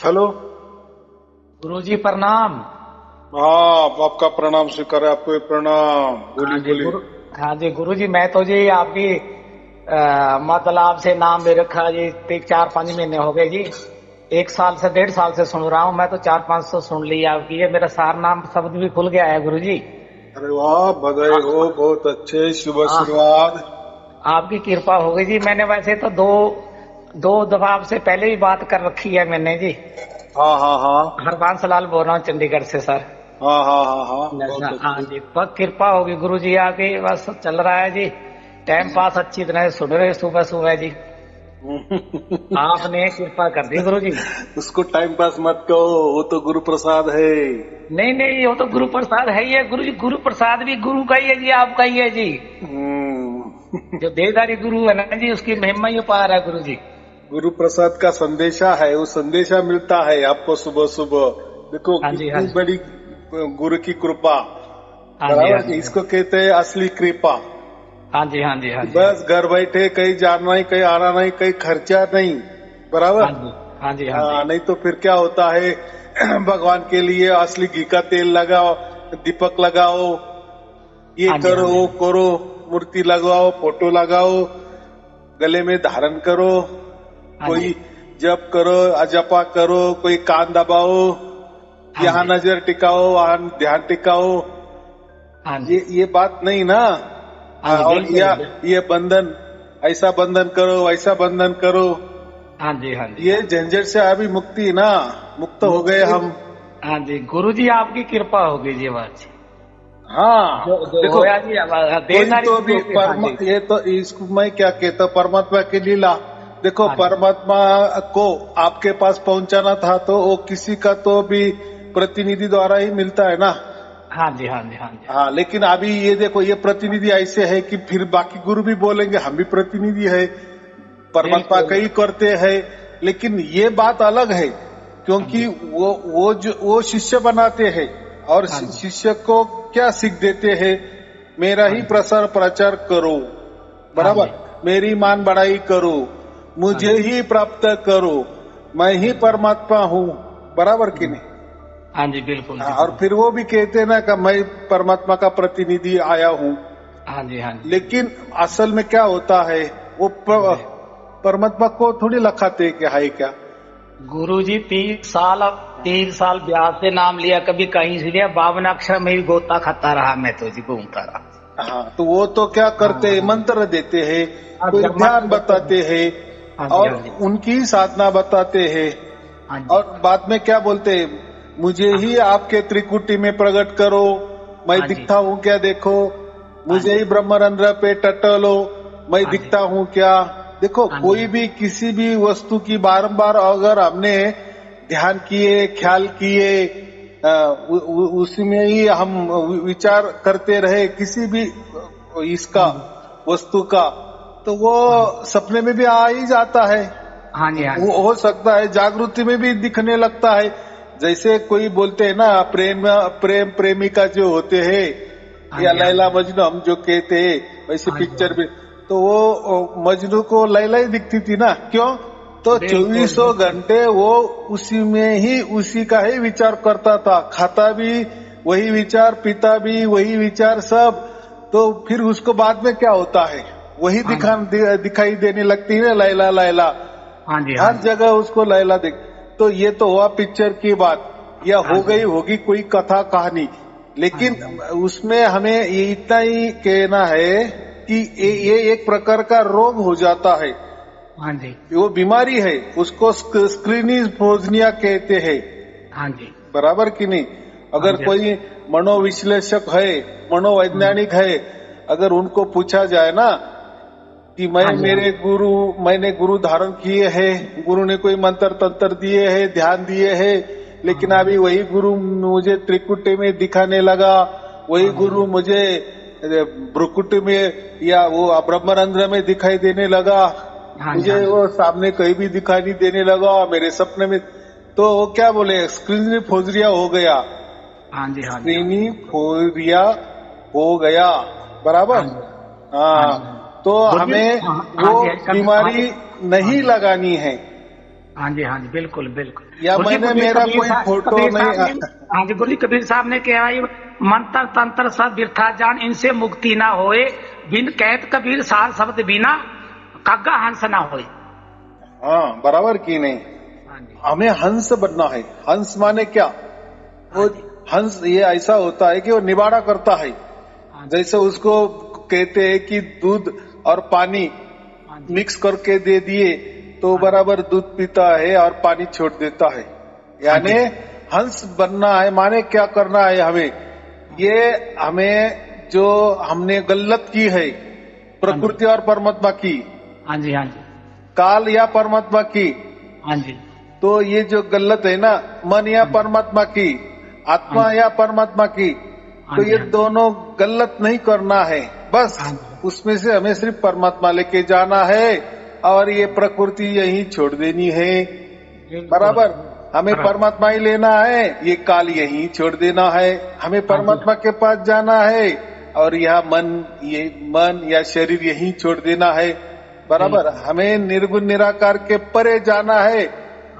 Hello. गुरुजी प्रणाम। हाँ, आपका प्रणाम स्वीकार है। आपको भी प्रणाम। हाँ बोलिए जी बोलिए। हाँ जी गुरुजी, मैं तो जी आपकी मतलब से नाम ले रखा जी। 4-5 महीने हो गए जी। 1 साल से 1.5 साल से सुन रहा हूँ मैं तो। 4-5 तो सुन ली आपकी। ये मेरा सार नाम शब्द भी खुल गया है गुरुजी। अरे वाह, बधाई आ- हो। बहुत अच्छे, शुभ आ- आशीर्वाद। आपकी कृपा हो गई जी। मैंने वैसे तो दो दो दफा आपसे पहले भी बात कर रखी है मैंने जी। हाँ हाँ हाँ। हरबंस लाल बोल रहा हूँ चंडीगढ़ से सर। हाँ हाँ हाँ हाँ, बहुत हाँ अच्छे। जी, बस कृपा होगी गुरु जी आपकी। बस चल रहा है जी। टाइम पास अच्छी तरह से सुन रहे सुबह सुबह जी। आपने कृपा कर दी गुरु जी। उसको टाइम पास मत कहो, वो तो गुरु प्रसाद है। नहीं नहीं, वो तो गुरु प्रसाद है ही है गुरु जी। गुरु प्रसाद भी गुरु का ही है जी, आपका ही है जी। हम्म। जो देहधारी गुरु है ना जी, उसकी महिमा ही पार है गुरु जी। गुरु प्रसाद का संदेशा है, वो संदेशा मिलता है आपको सुबह सुबह। देखो हाँ जी हाँ कितनी जी बड़ी गुरु की कृपा। हाँ जी हाँ बराबर, जी इसको कहते हैं असली कृपा। हाँ जी हाँ जी हाँ कि जी हाँ बस घर बैठे, कहीं जाना नहीं, कहीं आना नहीं, कहीं खर्चा नहीं। बराबर। जी हाँ जी हाँ जी हाँ, नहीं तो फिर क्या होता है। भगवान के लिए असली घी का तेल लगाओ, दीपक लगाओ, ये हाँ जी हाँ करो जी वो करो, मूर्ति लगाओ, फोटो लगाओ, गले में धारण करो, हाँ जी कोई जप करो, अजपा करो, कोई कान दबाओ, हाँ यहाँ जी नजर टिकाओ, वहां ध्यान टिकाओ। हाँ जी ये बात नहीं ना। हाँ जी और बिल्कुल ये बंधन, ऐसा बंधन करो, वैसा बंधन करो। हाँ जी हाँ जी ये झंझट से अभी मुक्ति ना, मुक्त हो गए मुक्ति। हम। हाँ जी गुरु जी, आपकी कृपा होगी जी बात। जो हाँ जो देखो, होया जी अब कोई देदारी तो गुरु भी की। हाँ जी ये तो इसको मैं क्या कहता हूँ, परमात्मा की लीला। देखो, हाँ जी परमात्मा को आपके पास पहुंचाना था तो वो किसी का तो भी प्रतिनिधि द्वारा ही मिलता है ना। हाँ जी हाँ जी हाँ जी हाँ, लेकिन अभी ये देखो, ये प्रतिनिधि ऐसे है कि फिर बाकी गुरु भी बोलेंगे हम भी प्रतिनिधि है, परमात्मा बिल्कुल। कई करते हैं। लेकिन ये बात अलग है, हाँ क्योंकि जी वो शिष्य बनाते हैं और हाँ जी शिष्य को क्या सीख देते हैं। मेरा हाँ ही जी प्रसार प्रचार करो, हाँ जी बराबर, मेरी मान बढ़ाई करो, हाँ मुझे जी ही प्राप्त करो, मैं ही बिल्कुल। परमात्मा हूँ। बराबर कि हम्म, नहीं। हाँ जी बिल्कुल जी हाँ, और बिल्कुल। फिर वो भी कहते हैं ना कि मैं परमात्मा का प्रतिनिधि आया हूँ। हाँ जी हाँ जी लेकिन असल में क्या होता है, वो हाँ जी परमात्मा को थोड़ी लखाते कि है क्या। गुरु जी 3 साल ब्याज से नाम लिया, कभी कहीं से लिया। 52 अक्षर में भी गोता खाता रहा मैं तो जी, घूमता रहा। हाँ, तो वो तो क्या हाँ करते हैं, हाँ मंत्र देते हैं, अब कोई जब ध्यान मंत्र देते हैं। बताते हैं हाँ जी और हाँ जी उनकी ही साधना बताते हैं। हाँ जी और बाद में क्या बोलते हैं, मुझे हाँ ही आपके त्रिकुटी में प्रकट करो, मैं हाँ जी दिखता हूँ क्या देखो, हाँ मुझे जी ही ब्रह्मरंध्र पे टटलो, मैं हाँ जी दिखता हूँ क्या। देखो, हाँ जी कोई भी किसी भी वस्तु की बारंबार अगर हमने ध्यान किए, ख्याल किए, उसी में ही हम विचार करते रहे किसी भी इसका, हाँ जी वस्तु का, तो वो हाँ जी सपने में भी आ ही जाता है। हाँ जी हाँ वो जी हो सकता है जागृति में भी दिखने लगता है। जैसे कोई बोलते हैं ना, प्रेम प्रेमिका जो होते हैं, हाँ या जी हाँ लैला जी मजनू हम जो कहते हैं, वैसे हाँ जी हाँ पिक्चर जी में तो वो मजनू को लैला ही दिखती थी ना, क्यों। तो बिल्कुल चौबीसों बिल्कुल। घंटे वो उसी में ही, उसी का ही विचार करता था, खाता भी वही विचार, पीता भी वही विचार सब। तो फिर उसको बाद में क्या होता है, वही हाँ जी दिखाई देने लगती है ना, लैला लैला। हाँ जी हाँ हर जी जगह उसको लैला दिख। तो ये तो हुआ पिक्चर की बात, या हाँ हो जी गई होगी कोई कथा कहानी। हाँ लेकिन जी उसमें हमें ये इतना ही कहना है कि ये एक प्रकार का रोग हो जाता है, हाँ जी वो बीमारी है, उसको स्क्रीनिफोजनिया कहते हैं। हाँ जी बराबर कि नहीं। हाँ अगर जी कोई मनोविश्लेषक है, हाँ जी मनोवैज्ञानिक है, अगर उनको पूछा जाए ना कि हाँ जी मैंने गुरु धारण किए हैं, गुरु ने कोई मंत्र तंत्र दिए हैं, ध्यान दिए हैं, हाँ लेकिन जी अभी वही गुरु मुझे त्रिकुटी में दिखाने लगा, वही हाँ जी गुरु मुझे भ्रुकुट में या वो ब्रह्मरंध्र में दिखाई देने लगा, हाँ जी मुझे हाँ जी वो सामने कहीं भी दिखाई देने लगा मेरे सपने में। तो वो क्या बोले, स्क्रीन फोजरिया हो गया, हाँ जी हाँ जी हाँ जी स्क्रीनी फोरिया हो गया। बराबर। हाँ जी हाँ हाँ, जी तो गुरु जी हमें हाँ वो हाँ जी कभी हाँ जी बीमारी हाँ नहीं जी लगानी है। हाँ जी, हाँ जी, बिल्कुल बिल्कुल। या मैंने मेरा कोई फोटो नहीं। हाँ जी, गुरु कबीर साहब ने कहा ये मंत्र तंत्र सब बिरथा जान, इनसे मुक्ति ना होए, बिन कहत कबीर सार शब्द बिना कागा हंस ना होए। हाँ, बराबर की नहीं। हाँ जी, हमें हंस बनना है। हंस माने क्या? वो हंस ये ऐसा होता है कि वो निवाड़ा करता है। हाँ जी, जैसे उसको कहते हैं कि दूध और पानी हाँ जी, मिक्स करके दे दिए तो बराबर दूध पीता है और पानी छोड़ देता है। यानी हंस बनना है माने क्या करना है हमें? ये हमें जो हमने गलत की है प्रकृति और परमात्मा की, हाँ जी, हाँ जी, काल या परमात्मा की, हाँ जी, तो ये जो गलत है ना, मन या परमात्मा की, आत्मा या परमात्मा की, तो ये दोनों गलत नहीं करना है। बस उसमें से हमें सिर्फ परमात्मा लेके जाना है और ये प्रकृति यही छोड़ देनी है। बराबर, हमें परमात्मा ही लेना है, ये काल यही छोड़ देना है। हमें परमात्मा के पास जाना है और यह मन या शरीर यही छोड़ देना है। बराबर, हमें निर्गुण निराकार के परे जाना है।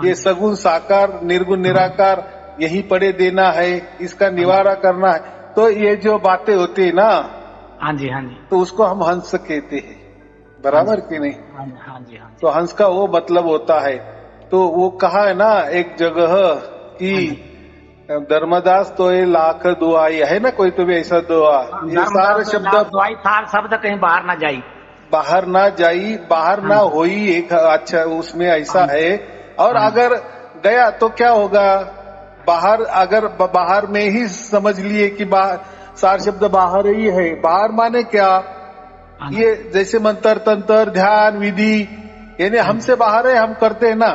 ये सगुण साकार निर्गुण निराकार यही परे देना है, इसका निवारा करना है। तो ये जो बातें होती है ना, हाँ जी, हाँ जी, तो उसको हम हंस कहते हैं। बराबर कि नहीं? हाँ जी, हाँ जी, हाँ जी, तो हंस का वो मतलब होता है। तो वो कहा है ना एक जगह कि धर्मदास तो ये लाख दुआई है ना, कोई तो भी ऐसा दुआ, ये सारे शब्द दुआई सार शब्द कहीं बाहर ना जाई, बाहर ना जाई, बाहर ना होई, एक अच्छा उसमें ऐसा है। और अगर गया तो क्या होगा? बाहर, अगर बाहर में ही समझ लिए कि सार शब्द बाहर ही है। बाहर माने क्या? ये जैसे मंत्र तंत्र ध्यान विधि, यानी हमसे बाहर है, हम करते हैं ना।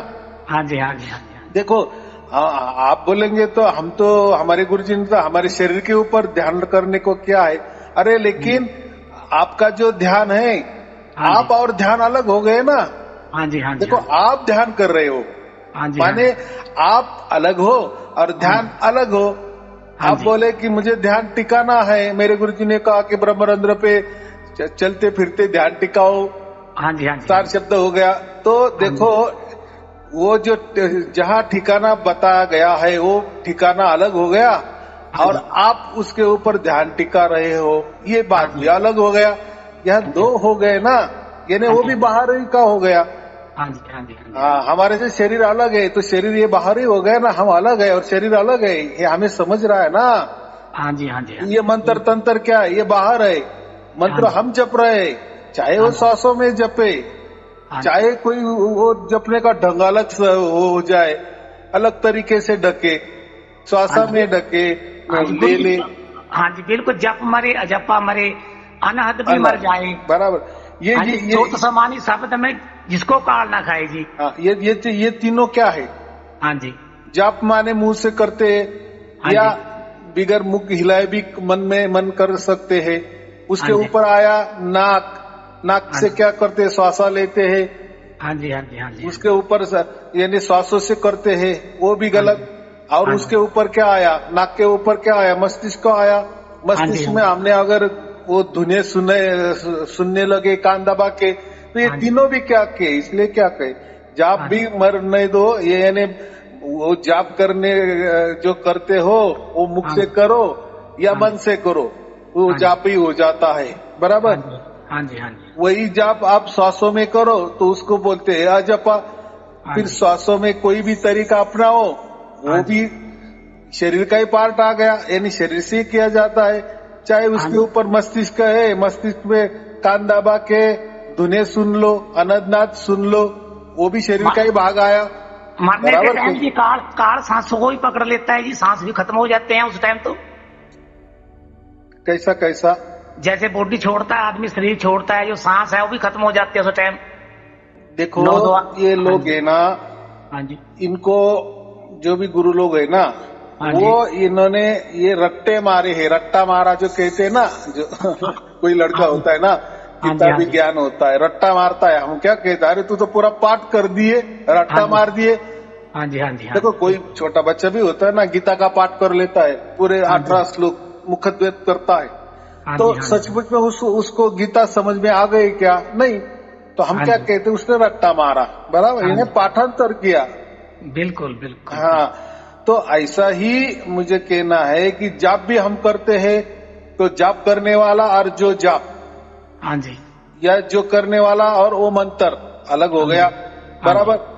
हाँ जी, हाँ जी, हाँ जी, देखो, आप बोलेंगे तो हम तो, हमारे गुरुजी ने तो हमारे शरीर के ऊपर ध्यान करने को क्या है। अरे लेकिन आपका जो ध्यान है, आप और ध्यान अलग हो गए ना। हाँ जी, हाँ जी, देखो, आप ध्यान कर रहे हो, हाँ जी, माने आप अलग हो और ध्यान अलग हो। आप बोले कि मुझे ध्यान टिकाना है, मेरे गुरुजी ने कहा कि ब्रह्मरंध्र पे चलते फिरते ध्यान टिकाओ। हाँ जी, हाँ जी, सार शब्द हो गया। तो देखो, वो जो जहाँ ठिकाना बताया गया है वो ठिकाना अलग हो गया और आप उसके ऊपर ध्यान टिका रहे हो, ये बात भी अलग हो गया। यहाँ दो हो गए ना, यानी वो भी बाहर ही का हो गया। हाँ जी, हाँ जी, हाँ, हमारे से शरीर अलग है तो शरीर ये बाहर ही हो गया ना, हम अलग है और शरीर अलग है, ये हमें समझ रहा है ना। हाँ जी, हाँ जी, ये मंत्र तंत्र क्या है? ये बाहर है। मंत्र हम जप रहे, चाहे वो सांसों में जपे, चाहे कोई वो जपने का ढंग अलग हो जाए, अलग तरीके से ढके, श्वासा में ढके, ले। हाँ जी, बिल्कुल। जप मरे अजपा मरे, अनहद भी मर जाए। बराबर, ये समानी शब्द में जिसको काल ना खाए जी। हाँ, ये तीनों क्या है? हाँ जी, जप माने मुंह से करते या बिगर मुख हिलाए भी मन कर सकते हैं। उसके ऊपर आया नाक से क्या करते हैं? श्वासा लेते हैं। हाँ जी, हाँ जी, हाँ जी। उसके ऊपर यानी श्वासों से करते हैं, वो भी गलत। और उसके ऊपर क्या आया? नाक के ऊपर क्या आया? मस्तिष्क आया। मस्तिष्क में हमने अगर वो धुने सुनने लगे कान दबा के, तो ये तीनों भी क्या के? इसलिए क्या कहे, जाप भी मरने दो। ये यानी वो जाप करने जो करते हो वो मुख से करो या मन से करो, वो जाप ही हो जाता है। बराबर। हाँ जी, हाँ जी। वही जाप आप श्वासों में करो तो उसको बोलते हैं अजपा। फिर श्वासों में कोई भी तरीका अपनाओ, वो भी शरीर का ही पार्ट आ गया, यानी शरीर से ही किया जाता है। चाहे उसके ऊपर मस्तिष्क है, मस्तिष्क में कान दबा के धुने सुन लो, अनदनाद सुन लो, वो भी शरीर का ही भाग आया। मरने के टाइम जी काल सांसों को ही पकड़ लेता है जी, सांस भी खत्म हो जाते हैं उस टाइम। तो कैसा जैसे बॉडी छोड़ता है आदमी, शरीर छोड़ता है, जो सांस है वो भी खत्म हो जाती है उस टाइम। देखो, ये लोग है ना, हाँ जी, इनको जो भी गुरु लोग है ना, वो इन्होंने ये रट्टे मारे हैं। रट्टा मारा जो कहते हैं ना, जो कोई लड़का होता है ना, कितना भी ज्ञान होता है, रट्टा मारता है। हम क्या कहते हैं, अरे तू तो पूरा पाठ कर दिए, रट्टा मार दिए। हाँ जी, हाँ जी। देखो, कोई छोटा बच्चा भी होता है ना, गीता का पाठ कर लेता है, पूरे 18 श्लोक मुखद्वेद करता है। तो सचमुच में उसको गीता समझ में आ गई क्या? नहीं। तो हम क्या कहते हैं, उसने रट्टा मारा। बराबर, इन्हें पाठांतर किया। बिल्कुल बिल्कुल। हाँ, तो ऐसा ही मुझे कहना है कि जाप भी हम करते हैं तो जाप करने वाला और जो जाप, हाँ जी, या जो करने वाला और वो मंत्र अलग हो हाँ गया, जी, हाँ जी, बराबर।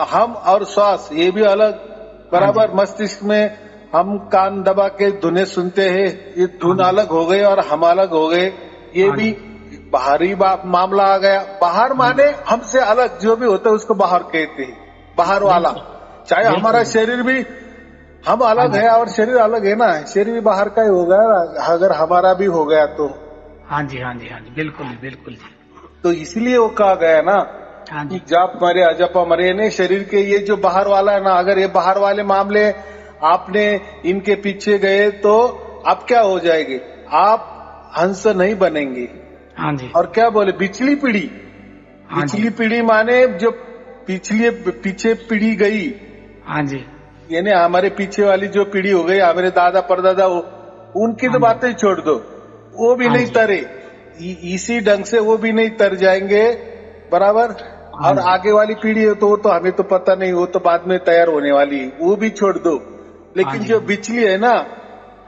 हम और श्वास ये भी अलग, हाँ जी, बराबर। मस्तिष्क में हम कान दबा के धुनें सुनते हैं, ये हाँ धुन जी, अलग हो गए और हम अलग हो गए, ये हाँ भी जी, बाहरी मामला आ गया। बाहर हाँ माने जी, हमसे अलग जो भी होता है उसको बाहर कहते हैं, बाहर वाला। बिल्कुल चाहे हमारा बिल्कुल। शरीर भी, हम हाँ अलग जी, है और शरीर अलग है ना, शरीर भी बाहर का ही हो गया अगर हमारा भी हो गया तो। हाँ जी, हाँ जी, हाँ जी, बिल्कुल बिल्कुल जी। तो इसलिए वो कहा गया ना हाँ कि जी, जाप मरे अजपा मरे, ने शरीर के ये जो बाहर वाला है ना, अगर ये बाहर वाले मामले आपने इनके पीछे गए तो आप क्या हो जाएंगे, आप हंस नहीं बनेंगे। हाँ जी, और क्या बोले, बिचली पीढ़ी, हाँ जी, बिचली पीढ़ी माने जो पीछे पीढ़ी गई, हाँ जी, यानी हमारे पीछे वाली जो पीढ़ी हो गई, हमारे दादा परदादा, उनकी तो हाँ जी, बातें ही छोड़ दो, वो भी हाँ नहीं जी, तरे। इसी ढंग से वो भी नहीं तर जाएंगे, बराबर। हाँ और जी, आगे वाली पीढ़ी है तो वो तो हमें तो पता नहीं, वो तो बाद में तैयार होने वाली है, वो भी छोड़ दो। हाँ लेकिन जी, जो बिचली है ना,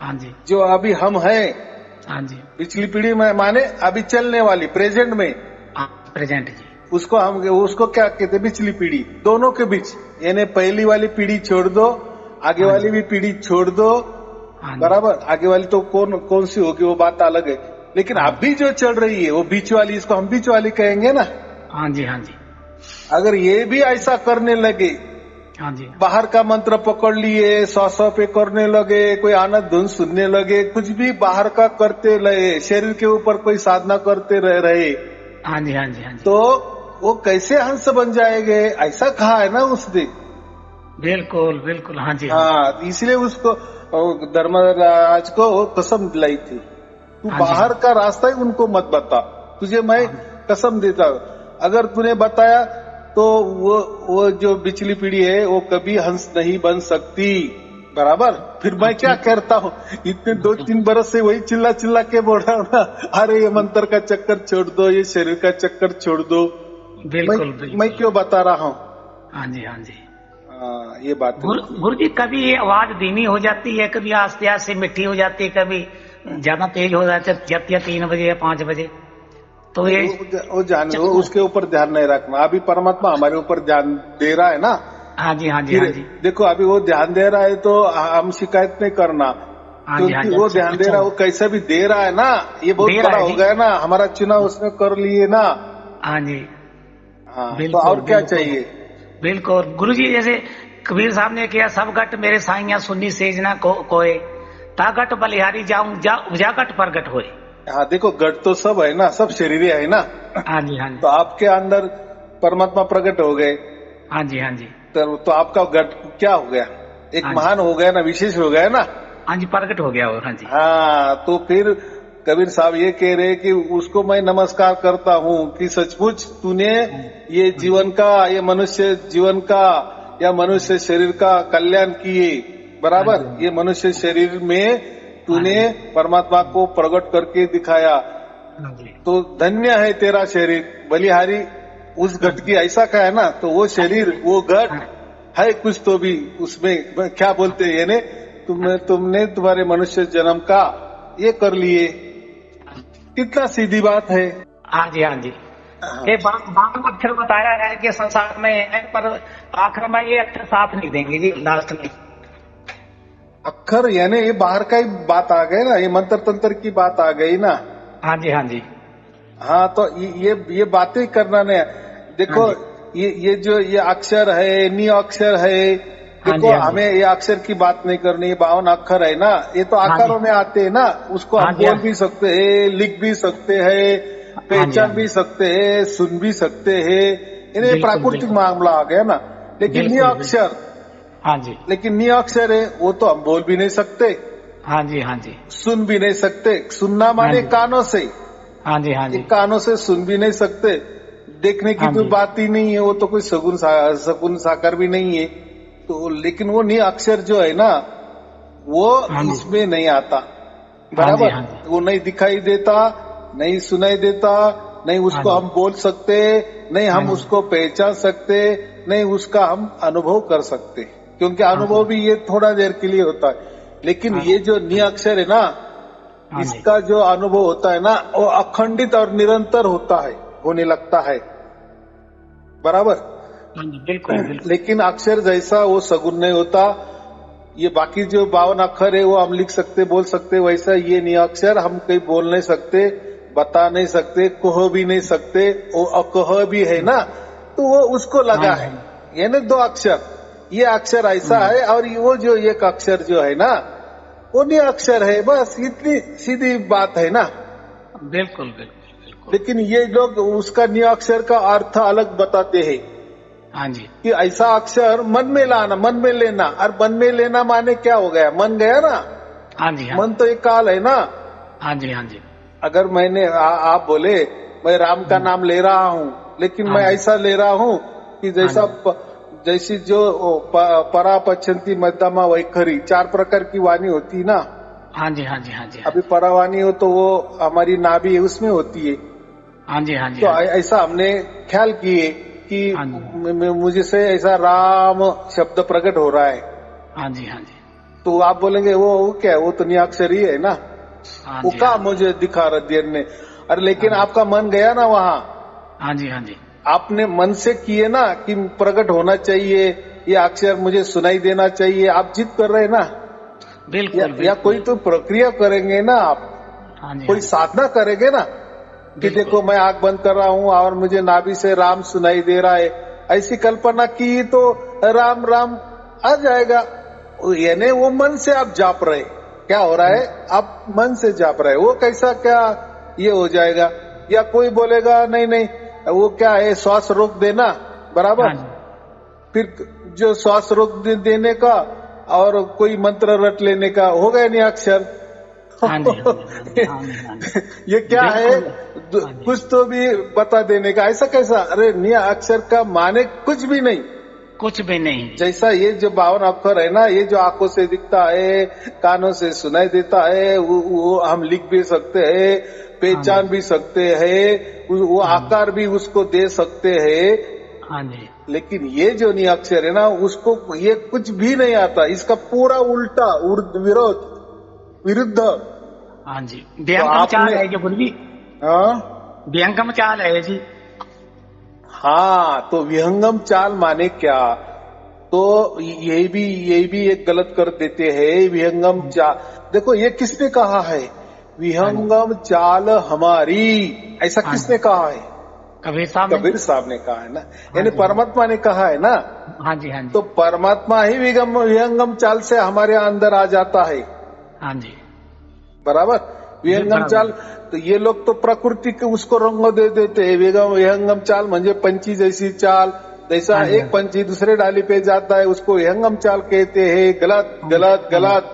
हाँ जी, जो अभी हम हैं, हाँ जी, पिछली पीढ़ी में माने अभी चलने वाली प्रेजेंट में, हाँ प्रेजेंट जी। उसको क्या कहते हैं, बिचली पीढ़ी। दोनों के बीच, यानी पहली वाली पीढ़ी छोड़ दो, आगे हाँ वाली जी, भी पीढ़ी छोड़ दो, हाँ जी, बराबर। आगे वाली तो कौन कौन सी होगी वो बात अलग है, लेकिन हाँ जी, अभी जो चल रही है वो बीच वाली, इसको हम बीच वाली कहेंगे ना। हाँ जी, हाँ जी, अगर ये भी ऐसा करने लगे, हाँ जी, बाहर का मंत्र पकड़ लिए, सौ पे करने लगे, कोई आनंद धुन सुनने लगे, कुछ भी बाहर का करते रहे, शरीर के ऊपर कोई साधना करते रहे, हाँ जी, हाँ जी, हाँ जी, तो वो कैसे हंस बन जाएंगे, ऐसा कहा है ना उसने। बिल्कुल बिल्कुल। हाँ जी, हाँ जी, हाँ, इसलिए उसको धर्मराज को वो कसम दिलाई थी, तू हाँ जी, बाहर का रास्ता ही उनको मत बता, तुझे मैं हाँ कसम देता हूं, अगर तूने बताया तो वो जो पिछली पीढ़ी है वो कभी हंस नहीं बन सकती, बराबर। फिर मैं क्या ठीक, करता हूँ, इतने 2-3 बरस से वही चिल्ला चिल्ला के बोल रहा हूँ ना, अरे ये मंत्र का चक्कर छोड़ दो, ये शरीर का चक्कर छोड़ दो। मैं बिल्कुल मैं बिल्कुल। क्यों बता रहा हूँ। हाँ जी, हाँ जी। हाँ, ये बात होती है। गुरु जी कभी ये आवाज धीमी हो जाती है, कभी आस्ते आस्ते मिट्टी हो जाती है, कभी ज्यादा तेज हो जाती है 3 बजे या 5 बजे, तो नहीं, ये वो जान, वो उसके ऊपर ध्यान नहीं रखना। अभी परमात्मा हमारे ऊपर ध्यान दे रहा है ना, हाँ जी, हाँ जी, फिर हाँ जी, देखो अभी वो ध्यान दे रहा है तो हम शिकायत नहीं करना, हाँ जी, हाँ क्योंकि जी। वो अच्छा ध्यान दे अच्छा रहा है, वो कैसे भी दे रहा है ना, ये बहुत दे रहा बड़ा है हो जी। गया ना, हमारा चुनाव उसने कर लिए ना। हाँ जी, हाँ, तो बिल्कुल और क्या बिल्कुल चाहिए। बिल्कुल। गुरु जी जैसे कबीर साहब ने किया, सब गट मेरे साइया सुन्नी सेजना कोय, ता गट बलिहारी जाऊं जा गट प्रगट होए। हाँ, देखो गढ़ तो सब है ना, सब शरीर है ना, हाँ जी, हाँ जी, तो आपके अंदर परमात्मा प्रकट हो गए, हाँ जी, हाँ जी, तो आपका गढ़ क्या हो गया, एक हाँ जी, महान हो गया ना, विशेष हो गया ना। हाँ जी, प्रगट हो गया। और हाँ जी, हाँ, तो फिर कबीर साहब ये कह रहे कि उसको मैं नमस्कार करता हूँ कि सचमुच तूने ये जीवन का, ये मनुष्य जीवन का या मनुष्य शरीर का कल्याण किए, हाँ बराबर। जी, ये मनुष्य शरीर में हाँ तूने जी, परमात्मा को प्रकट करके दिखाया, हाँ जी, तो धन्य है तेरा शरीर बलिहारी। उस घट की ऐसा का है ना, तो वो शरीर, वो घट हाँ है कुछ तो भी उसमें, क्या बोलते हैं, यानी तुमने तुम्हारे मनुष्य जन्म का ये कर लिए, कितना सीधी बात है। हाँ जी, हाँ जी। हाँ, ये बारह अक्षर बताया है कि संसार में है, पर आखिर में ये अक्षर साथ नहीं देंगे जी, लास्ट में। अक्षर यानी ये बाहर का ही बात आ गई ना, ये मंत्र तंत्र की बात आ गई ना। हाँ जी, हाँ जी, हाँ, तो ये बातें करना नहीं। हाँ देखो, जी, ये जो ये अक्षर है, नी अक्षर है, हाँ देखो जी, हाँ जी, हमें ये अक्षर की बात नहीं करनी, ये 52 अक्षर है ना, ये तो हाँ जी, आकारों में आते हैं ना, उसको हाँ हम जी, बोल भी सकते हैं, लिख भी सकते हैं, हाँ जी, हाँ पहचान भी जी, सकते हैं, सुन भी सकते हैं, इन्हें बिल्कुल प्राकृतिक बिल्कुल मामला आ गया ना। लेकिन नी बिल्कुल बिल्कुल। अक्षर, हाँ जी, लेकिन नी अक्षर है, वो तो हम बोल भी नहीं सकते, हाँ जी, हाँ जी, सुन भी नहीं सकते। सुनना हाँ माने जी, कानों से, हाँ जी, हाँ ये जी, कानों से सुन भी नहीं सकते, देखने की हाँ तो जी, बात ही नहीं है, वो तो कोई सगुन साकार भी नहीं है। तो लेकिन वो नी अक्षर जो है ना, वो हाँ जी, इसमें नहीं आता, हाँ जी, बराबर। हाँ जी, वो नहीं दिखाई देता, नहीं सुनाई देता, नहीं हाँ उसको जी, हम बोल सकते, नहीं हम हाँ जी। उसको पहचान सकते, नहीं उसका हम अनुभव कर सकते, क्योंकि अनुभव भी ये थोड़ा देर के लिए होता है। लेकिन हाँ ये जो नि अक्षर है ना, हाँ जी। इसका जो अनुभव होता है ना, वो अखंडित और निरंतर होता है, होने लगता है। बराबर। हाँ जी, बिल्कुल बिल्कुल। लेकिन अक्षर जैसा वो सगुण नहीं होता। ये बाकी जो 52 अक्षर है वो हम लिख सकते, बोल सकते, वैसा ये नि अक्षर हम कहीं बोल नहीं सकते, बता नहीं सकते, कह भी नहीं सकते। वो अकह भी है ना, तो वो उसको हाँ लगा जी। है। ये ना 2 अक्षर, ये अक्षर ऐसा हाँ है, और वो जो एक अक्षर जो है ना, वो नि अक्षर है। बस इतनी सीधी बात है ना। बिल्कुल बिल्कुल बिल्कुल। लेकिन ये लोग उसका नि अक्षर का अर्थ अलग बताते हैं हाँ जी। कि ऐसा अक्षर मन में लाना, मन में लेना। और मन में लेना माने क्या हो गया? मन गया ना। हाँ जी। हाँ मन तो एक काल है ना। हाँ जी। हाँ जी। अगर मैंने आप बोले मैं राम का नाम ले रहा हूँ, लेकिन हाँ मैं जी। ऐसा ले रहा हूँ कि जैसा हाँ जैसी जो परा पच्छन्ति मध्यमा वैखरी 4 प्रकार की वाणी होती है ना। हाँ जी। हाँ जी। हाँ जी। अभी परावाणी हो तो वो हमारी नाभि है, उसमें होती है। हाँ जी। हाँ जी। तो हाँ जी। ऐसा हमने ख्याल किए कि हाँ जी। मुझे से ऐसा राम शब्द प्रकट हो रहा है। हाँ जी। हाँ जी। तो आप बोलेंगे वो क्या है? वो तो नियाक्षरी है ना, हाँ वो जी। का हाँ मुझे दिखा रहा देर ने। अरे लेकिन जी। आपका मन गया ना वहां, हाँ जी। हाँ जी। आपने मन से किए ना कि प्रकट होना चाहिए, ये अक्षर मुझे सुनाई देना चाहिए। आप जिद कर रहे हैं ना, बिल्कुल या कोई बिल्कुल। तो प्रक्रिया करेंगे ना आप, हाँ जी। हाँ कोई जी। साधना करेंगे ना कि बिल्कुल। देखो मैं आंख बंद कर रहा हूँ और मुझे नाभि से राम सुनाई दे रहा है। ऐसी कल्पना की तो राम राम आ जाएगा। यानी वो मन से आप जाप रहे, क्या हो रहा है? आप मन से जाप रहे, वो कैसा क्या ये हो जाएगा? या कोई बोलेगा नहीं नहीं वो क्या है, श्वास रोक देना। बराबर। हाँ जी। फिर जो श्वास रोक देने का और कोई मंत्र रट लेने का हो गया नहीं अक्षर। हाँ जी। हाँ जी। हाँ जी। हाँ जी। हाँ जी। ये क्या है? बिल्कुल। हाँ जी। कुछ तो भी बता देने का, ऐसा कैसा? अरे निया अक्षर का माने कुछ भी नहीं। कुछ भी नहीं। जैसा ये जो 52 अक्षर है ना, ये जो आंखों से दिखता है, कानों से सुनाई देता है, वो हम लिख भी सकते हैं, हाँ जी। पहचान भी सकते हैं, वो हाँ जी। आकार भी उसको दे सकते हैं। हाँ जी। लेकिन ये जो नि अक्षर है ना, उसको ये कुछ भी नहीं आता। इसका पूरा उल्टा, विरोध, विरुद्ध। हाँ जी। तो व्यंगम चाल आपने है जो गुरु जी, हाँ व्यंगम चाल है जी। हाँ, तो विहंगम चाल माने क्या? तो यही भी एक गलत कर देते हैं। विहंगम चाल, देखो ये किसने कहा है? हाँ जी। विहंगम चाल हमारी, ऐसा हाँ किसने जी। कहा है? कबीर साहब ने। कबीर साहब ने कहा है ना, हाँ यानी जी। हाँ जी। परमात्मा ने कहा है ना। हाँ जी। हाँ जी। तो परमात्मा ही विहंगम चाल से हमारे अंदर आ जाता है। हाँ जी। बराबर। विहंगम बराबर। चाल, तो ये लोग तो प्रकृति के उसको रंग दे देते हैं। विहंगम चाल म्हणजे पंछी जैसी चाल, जैसा हाँ जी। एक पंछी दूसरे डाली पे जाता है उसको विहंगम चाल कहते हैं। गलत गलत गलत।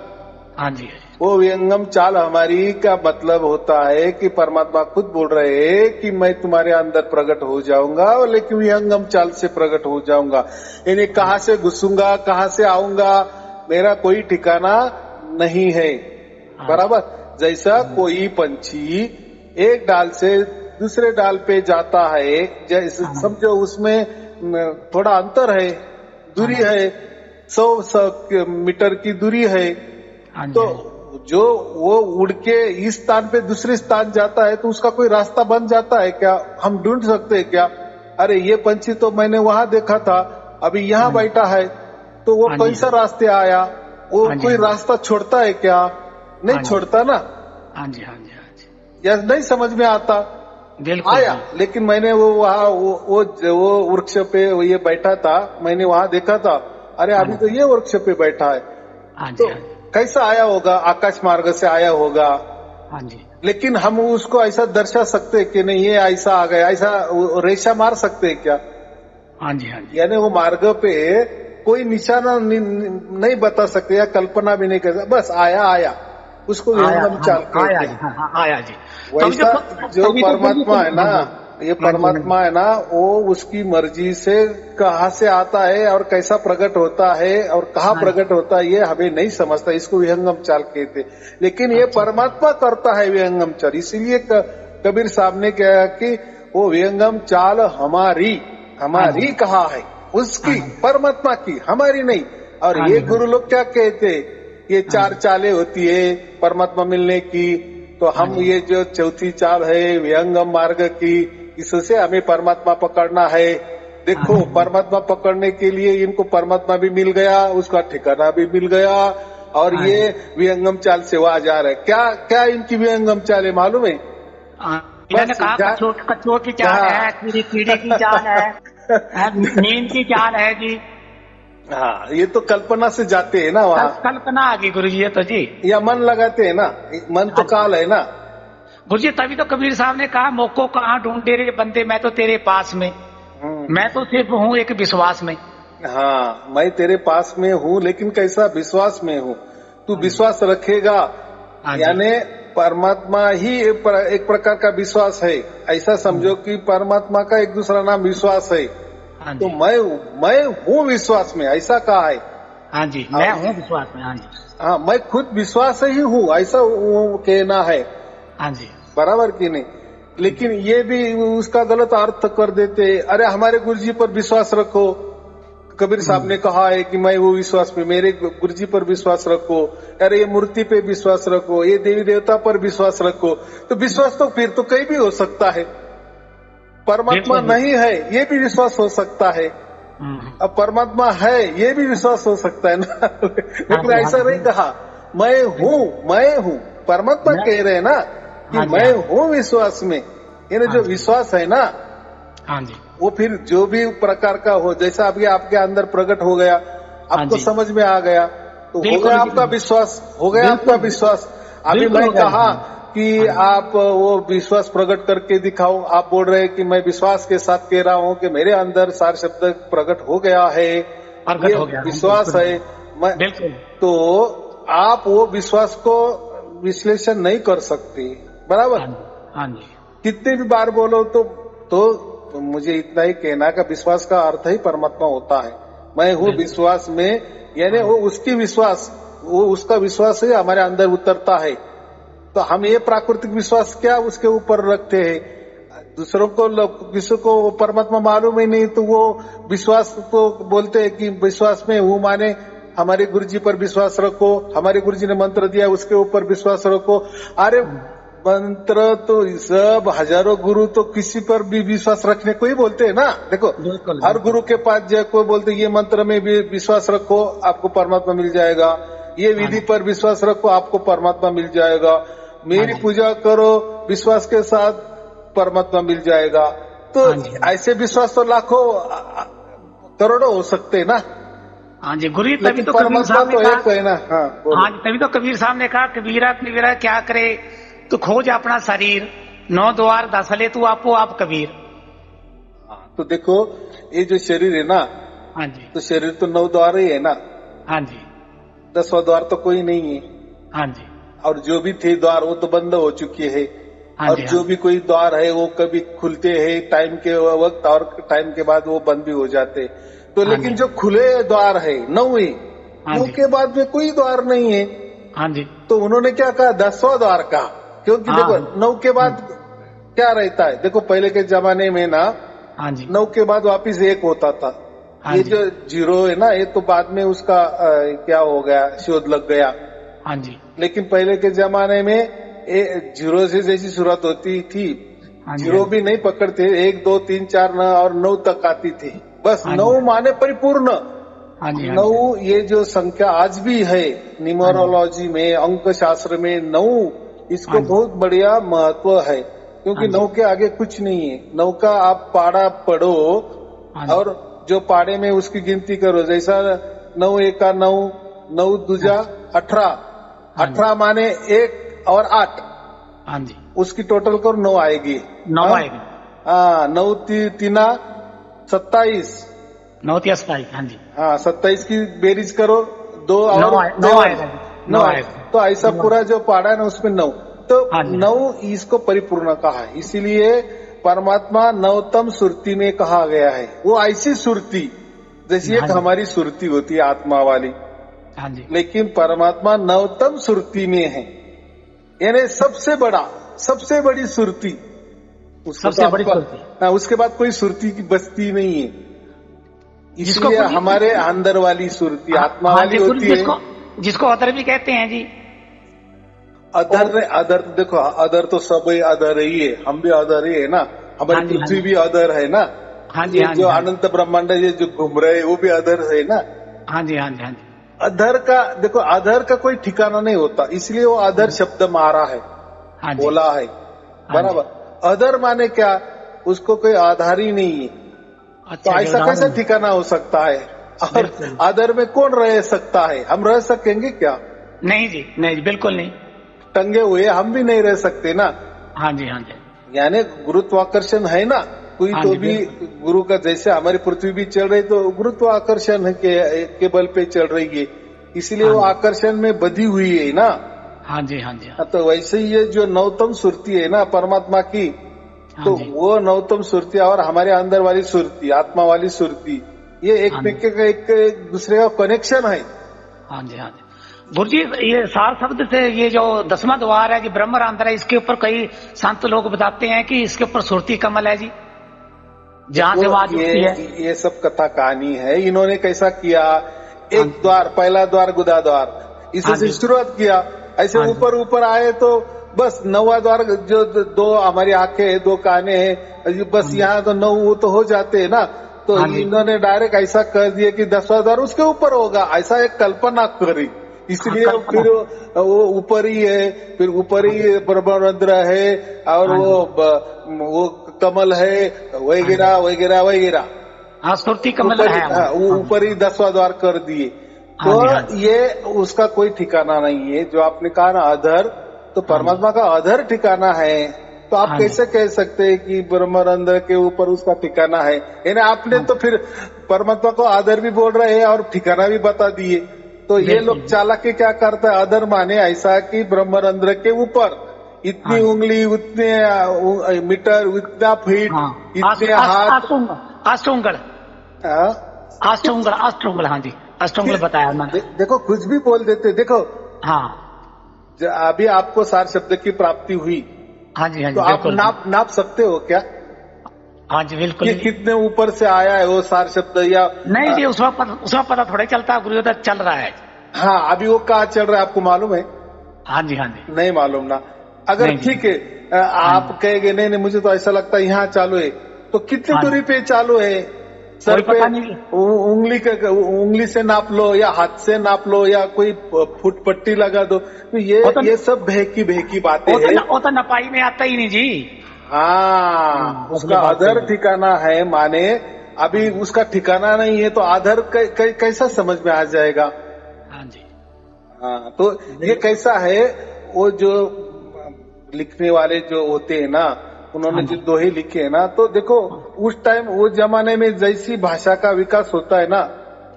हाँ जी। वो विहंगम चाल हमारी का मतलब होता है कि परमात्मा खुद बोल रहे हैं कि मैं तुम्हारे अंदर प्रकट हो जाऊंगा, लेकिन विहंगम चाल से प्रकट हो जाऊंगा। यानी कहाँ से घुसूंगा, कहाँ से आऊंगा, मेरा कोई ठिकाना नहीं है। बराबर। जैसा कोई पंछी एक डाल से दूसरे डाल पे जाता है, जैसे समझो उसमें थोड़ा अंतर है, दूरी है, 100 मीटर की दूरी है। तो जो वो उड़ के इस स्थान पे दूसरे स्थान जाता है, तो उसका कोई रास्ता बन जाता है क्या? हम ढूंढ सकते हैं क्या? अरे ये पंछी तो मैंने वहां देखा था, अभी यहाँ बैठा है, तो वो कौन सा रास्ते आया? वो कोई रास्ता छोड़ता है क्या? नहीं छोड़ता ना। हाँ जी। हाँ जी। हाँ जी। या नहीं समझ में आता? बिल्कुल आया, लेकिन मैंने वो वहाँ वो वृक्ष पे ये बैठा था, मैंने वहां देखा था। अरे अभी तो ये वृक्ष पे बैठा है, तो कैसा आया होगा? आकाश मार्ग से आया होगा। हाँ जी। लेकिन हम उसको ऐसा दर्शा सकते हैं कि नहीं ये ऐसा आ गया, ऐसा रेशा मार सकते हैं क्या? हाँ जी। हाँ जी। यानी वो मार्ग पे कोई निशाना नहीं बता सकते या कल्पना भी नहीं कर सकते। बस आया आया, उसको विहंगम चाल कहते हैं। आया जी। वैसा जो परमात्मा है ना, ये परमात्मा है ना, वो उसकी मर्जी से कहाँ से आता है और कैसा प्रकट होता है और कहाँ प्रकट होता है, ये हमें नहीं समझता। इसको विहंगम चाल कहते। लेकिन ये परमात्मा करता है विहंगम चाल। इसीलिए कबीर साहब ने कहा कि वो विहंगम चाल हमारी कहा है, उसकी, परमात्मा की, हमारी नहीं। और ये गुरु लोग क्या कहते, ये 4 चालें होती है परमात्मा मिलने की, तो हम ये जो चौथी चाल है विहंगम मार्ग की, इससे हमें परमात्मा पकड़ना है। देखो परमात्मा पकड़ने के लिए इनको परमात्मा भी मिल गया, उसका ठिकाना भी मिल गया, और ये विहंगम चाल से वहां जा रहे। क्या क्या इनकी विहंगम चाल है मालूम है? मैंने कहा कछुओं की चाल है, कीड़े की चाल है, नींद की चाल है जी। हाँ, ये तो कल्पना से जाते हैं ना वहाँ। कल्पना आ गई गुरु जी, ये तो जी, या मन लगाते हैं ना, मन तो काल है ना गुरु जी। तभी तो कबीर साहब ने कहा, मोको कहाँ ढूंढे रे बंदे, मैं तो तेरे पास में, मैं तो सिर्फ हूँ एक विश्वास में। हाँ, मैं तेरे पास में हूँ, लेकिन कैसा विश्वास में हूँ। तू विश्वास रखेगा, यानी परमात्मा ही एक प्रकार का विश्वास है। ऐसा समझो कि परमात्मा का एक दूसरा नाम विश्वास है। तो मैं हूँ विश्वास में, ऐसा कहा है। हाँ जी, मैं हूँ विश्वास में। हाँ जी, हाँ, मैं खुद विश्वास ही हूँ, ऐसा कहना है। हाँ जी, बराबर की नहीं। लेकिन ये भी उसका गलत अर्थ कर देते। अरे हमारे गुरुजी पर विश्वास रखो, कबीर साहब ने कहा है कि मैं वो विश्वास में, मेरे गुरुजी पर विश्वास रखो। अरे ये मूर्ति पे विश्वास रखो, ये देवी देवता पर विश्वास रखो। तो विश्वास तो फिर तो कहीं भी हो सकता है। परमात्मा नहीं है ये भी विश्वास हो सकता है, अब परमात्मा है ये भी विश्वास हो सकता है ना। लेकिन ऐसा नहीं कहा मैं हूँ। परमात्मा कह रहे हैं ना कि मैं हूँ विश्वास में। यानी जो विश्वास है ना, वो फिर जो भी प्रकार का हो, जैसा अभी आपके अंदर प्रकट हो गया, आपको समझ में आ गया, तो हो गया आपका विश्वास, हो गया आपका विश्वास। अभी मैं कहा कि आप वो विश्वास प्रकट करके दिखाओ, आप बोल रहे हैं कि मैं विश्वास के साथ कह रहा हूँ कि मेरे अंदर सार शब्द प्रकट हो गया है, ये विश्वास है। मैं तो आप वो विश्वास को विश्लेषण नहीं कर सकते, बराबर। हाँ जी, कितने भी बार बोलो तो मुझे इतना ही कहना का विश्वास का अर्थ ही परमात्मा होता है। मैं हूँ विश्वास में, यानी वो उसकी विश्वास, वो उसका विश्वास ही हमारे अंदर उतरता है। तो हम ये प्राकृतिक विश्वास क्या उसके ऊपर रखते हैं। दूसरों को, किसी को परमात्मा मालूम ही नहीं, तो वो विश्वास को बोलते हैं कि विश्वास में हूँ, माने हमारे गुरुजी पर विश्वास रखो, हमारे गुरुजी ने मंत्र दिया उसके ऊपर विश्वास रखो। अरे मंत्र तो सब हजारों गुरु तो किसी पर भी विश्वास रखने को ही बोलते हैं ना। देखो हर गुरु के पास जाए कोई बोलते ये मंत्र में भी विश्वास रखो आपको परमात्मा मिल जाएगा, ये विधि पर विश्वास रखो आपको परमात्मा मिल जाएगा, मेरी पूजा करो विश्वास के साथ परमात्मा मिल जाएगा। तो ऐसे विश्वास तो लाखों करोड़ों हो सकते ना। हाँ जी गुरु, तभी तो कबीर साहब ने कहा, हाँ तभी तो कबीर साहब ने कहा कबीरा क्या करे तू खोज अपना शरीर, 9 द्वार दसले तू आपो आप कबीर। तो देखो ये जो शरीर है ना, हाँ जी, तो शरीर तो 9 द्वार ही है ना। हाँ जी, 10वां द्वार तो कोई नहीं है। हाँ जी, और जो भी थे द्वार वो तो बंद हो चुके हैं। हाँ और जो भी कोई द्वार है वो कभी खुलते हैं टाइम के वक्त और टाइम के बाद वो बंद भी हो जाते। तो लेकिन जो खुले द्वार है 9 के बाद में कोई द्वार नहीं है। हाँ जी, तो उन्होंने क्या कहा 10वां द्वार का, क्योंकि देखो 9 के बाद क्या रहता है। देखो पहले के जमाने में ना, हाँ जी, 9 के बाद वापिस 1 होता था। ये जो 0 है ना, ये तो बाद में उसका क्या हो गया, शोध लग गया। हाँ जी, लेकिन पहले के जमाने में 0 से जैसी शुरुआत होती थी, 0 भी नहीं पकड़ते, 1 2 3 4 और 9 तक आती थी। बस 9 माने परिपूर्ण। 9 ये जो संख्या आज भी है न्यूमरोलॉजी में, अंक शास्त्र में 9 इसको बहुत बढ़िया महत्व है, क्योंकि 9 के आगे कुछ नहीं है। 9 का आप पाड़ा पढ़ो और जो पाड़े में उसकी गिनती करो, जैसा 9 एका 9, 9 दूजा 18, 18 माने 1 और 8, हाँ जी, उसकी टोटल करो 9 आएगी। 9 आएगी। हाँ 9 तीना 27, 9 27, हाँ जी, हाँ 27 की बेरीज करो 2 और 9 आएगा। तो ऐसा पूरा जो पाड़ा है ना उसमें 9, तो 9 इसको परिपूर्ण कहा है। इसीलिए परमात्मा नवतम सुरती में कहा गया है। वो ऐसी सुरती जैसी एक हमारी सुरती होती है आत्मा वाली, हाँ जी, लेकिन परमात्मा नवतम सुरती में है, यानी सबसे बड़ी सुरती। उसको सबसे तो बड़ी आपका सुरती। हाँ, उसके बाद कोई सुरती की बस्ती नहीं है। जिसको इसलिए गुरु जी हमारे अंदर वाली सुरती हाँ, आत्मा हाँ वाली जी गुरु जी, होती है। जिसको जिसको अदर भी कहते हैं जी। ओ, अदर तो देखो, अदर तो सब ही अदर ही है, हम भी अदर ही है ना, हमारी हाँ जी, हाँ पृथ्वी जी, भी अदर है ना, हाँ जी, ये हाँ जी, जो हाँ जी, अनंत ब्रह्मांड ये जो घूम रहे हैं वो भी अदर है ना। हाँ जी, हाँ जी, हाँ जी, अधर का देखो, अधर का कोई ठिकाना नहीं होता, इसलिए वो अधर शब्द मारा है, हाँ जी, बोला है, हाँ जी। बराबर। अधर माने क्या, उसको कोई आधार ही नहीं है, तो अच्छा जी, ऐसा कैसा उदाहरण ठिकाना हो सकता है। और बिल्कुल अधर में कौन रह सकता है, हम रह सकेंगे क्या, नहीं जी, नहीं जी, बिल्कुल नहीं। टंगे हुए हम भी नहीं रह सकते ना। हाँ जी, हाँ जी, यानी गुरुत्वाकर्षण है ना, कोई हाँ तो जी, भी बिल्कुल। गुरु का, जैसे हमारी पृथ्वी भी चल रही तो गुरुत्वाकर्षण के बल पे चल रही है, इसलिए हाँ वो जी, आकर्षण में बधी हुई है ना। हाँ जी, हाँ जी, हाँ तो वैसे ही ये जो नवतम सुरती है ना परमात्मा की, हाँ तो जी, वो नवतम सुरती और हमारे अंदर वाली सुरती, आत्मा वाली सुरती, ये हाँ जी, एक दूसरे का कनेक्शन है। हाँ जी, हाँ जी। गुरु जी, ये सार शब्द से ये जो 10वां द्वार है जी, ब्रह्मरंध्र है, इसके ऊपर कई संत लोग बताते हैं कि इसके ऊपर सुरती कमल है जी, जहां से देखो आवाज उठती है। ये सब कथा कहानी है, इन्होंने कैसा किया, हाँ एक जी, द्वार, पहला द्वार गुदा द्वार, इसे हाँ से जी, शुरुआत किया, ऐसे हाँ जी, ऊपर ऊपर आए तो बस 9वां द्वार, जो दो हमारी आंखें हैं, दो काने हैं, बस हाँ जी, यहाँ तो 9 वो तो हो जाते हैं ना, तो हाँ जी, इन्होंने डायरेक्ट ऐसा कर दिया कि 10वां द्वार उसके ऊपर होगा, ऐसा एक कल्पना करी, हाँ, इसलिए कल्पना। फिर वो ऊपर ही है, फिर ऊपर हाँ जी, ही ब्रह्मरंध्र है, और हाँ जी, वो कमल है, हाँ जी, वगैरह वगैरह वगैरह, हाँ, सुरती कमल ऊपर है वो। वो हाँ जी, ऊपर ही 10वां द्वार कर दिए। हाँ तो जी, हाँ जी, ये उसका कोई ठिकाना नहीं है, जो आपने कहा ना अधर, तो हाँ जी, परमात्मा का अधर ठिकाना है, तो आप हाँ जी, कैसे कह सकते हैं कि ब्रह्मरंध्र के ऊपर उसका ठिकाना है, यानी आपने हाँ तो जी, फिर परमात्मा को अधर भी बोल रहे हैं और ठिकाना भी बता दिए। तो ये बिल्कुल लोग जी। चालाकी क्या करते हैं, अधर माने ऐसा कि ब्रह्मरंध्र के ऊपर हाँ इतनी जी, उंगली, उतने मीटर, इतना फीट, हाँ, इतने हाथ, अष्टुंगल, हाँ? अष्टुंगल, अष्टुंगल, हाँ जी, अष्टुंगल बताया मैंने। देखो कुछ भी बोल देते, देखो हाँ, अभी आपको सार शब्द की प्राप्ति हुई, हाँ जी, हाँ तो जी, आप बिल्कुल जी, नाप सकते हो क्या हाँ जी, बिल्कुल कि जी। कितने ऊपर से आया है वो सार शब्द, या नहीं जी, उसमें पता थोड़ा चलता, गुरुदेव चल रहा है। हाँ अभी वो कहाँ चल रहा है आपको मालूम है, हाँ जी, हाँ जी, नहीं मालूम ना। अगर नहीं जी, ठीक है, हाँ आप जी, कहेंगे नहीं नहीं मुझे तो ऐसा लगता है यहाँ चालू है, तो कितनी हाँ दूरी जी, पे चालू है, सर कोई पे पता नहीं जी। उंगली से नाप लो या हाथ से नाप लो या कोई फुट पट्टी लगा दो, तो वो तो ये सब भेकी बातें हैं। वो तो नपाई में आता ही नहीं जी। हाँ, असली उसका बात तो अधर ये। ठिकाना है माने, हाँ अभी जी, उसका ठिकाना नहीं है तो आधर कैसा समझ में आ जाएगा। हाँ जी, हाँ, तो ये बिल- कैसा है, वो जो लिखने वाले जो होते हैं ना, उन्होंने हाँ जो जी, दोहे लिखे हैं ना, तो देखो उस टाइम वो जमाने में जैसी भाषा का विकास होता है ना,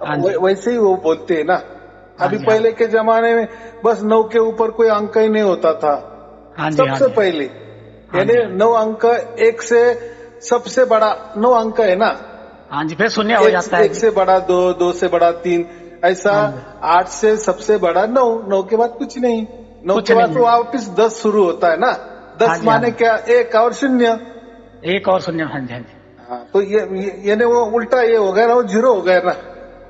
हाँ जी, वैसे ही वो बोलते हैं ना। हाँ अभी जी, हाँ पहले जी, के जमाने में बस 9 के ऊपर कोई अंक ही नहीं होता था, हाँ जी, हाँ सबसे जी, पहले, हाँ यानी जी, 9 अंक, एक से सबसे बड़ा 9 अंक है ना, हाँ जी, फिर शून्य हो जाता है एक जी। से बड़ा 2, 2 से बड़ा 3, ऐसा हाँ जी, 8 से सबसे बड़ा 9, 9 के बाद कुछ नहीं, 9 कुछ के बाद नहीं तो है। वापिस 10 शुरू होता है ना, हाँ 10 जी, हाँ माने जी, क्या, 1 और 0। एक और शून्य, हाँ जी, हाँ जी, हाँ, तो यानी वो उल्टा ये हो गया ना, वो 0 हो गया ना।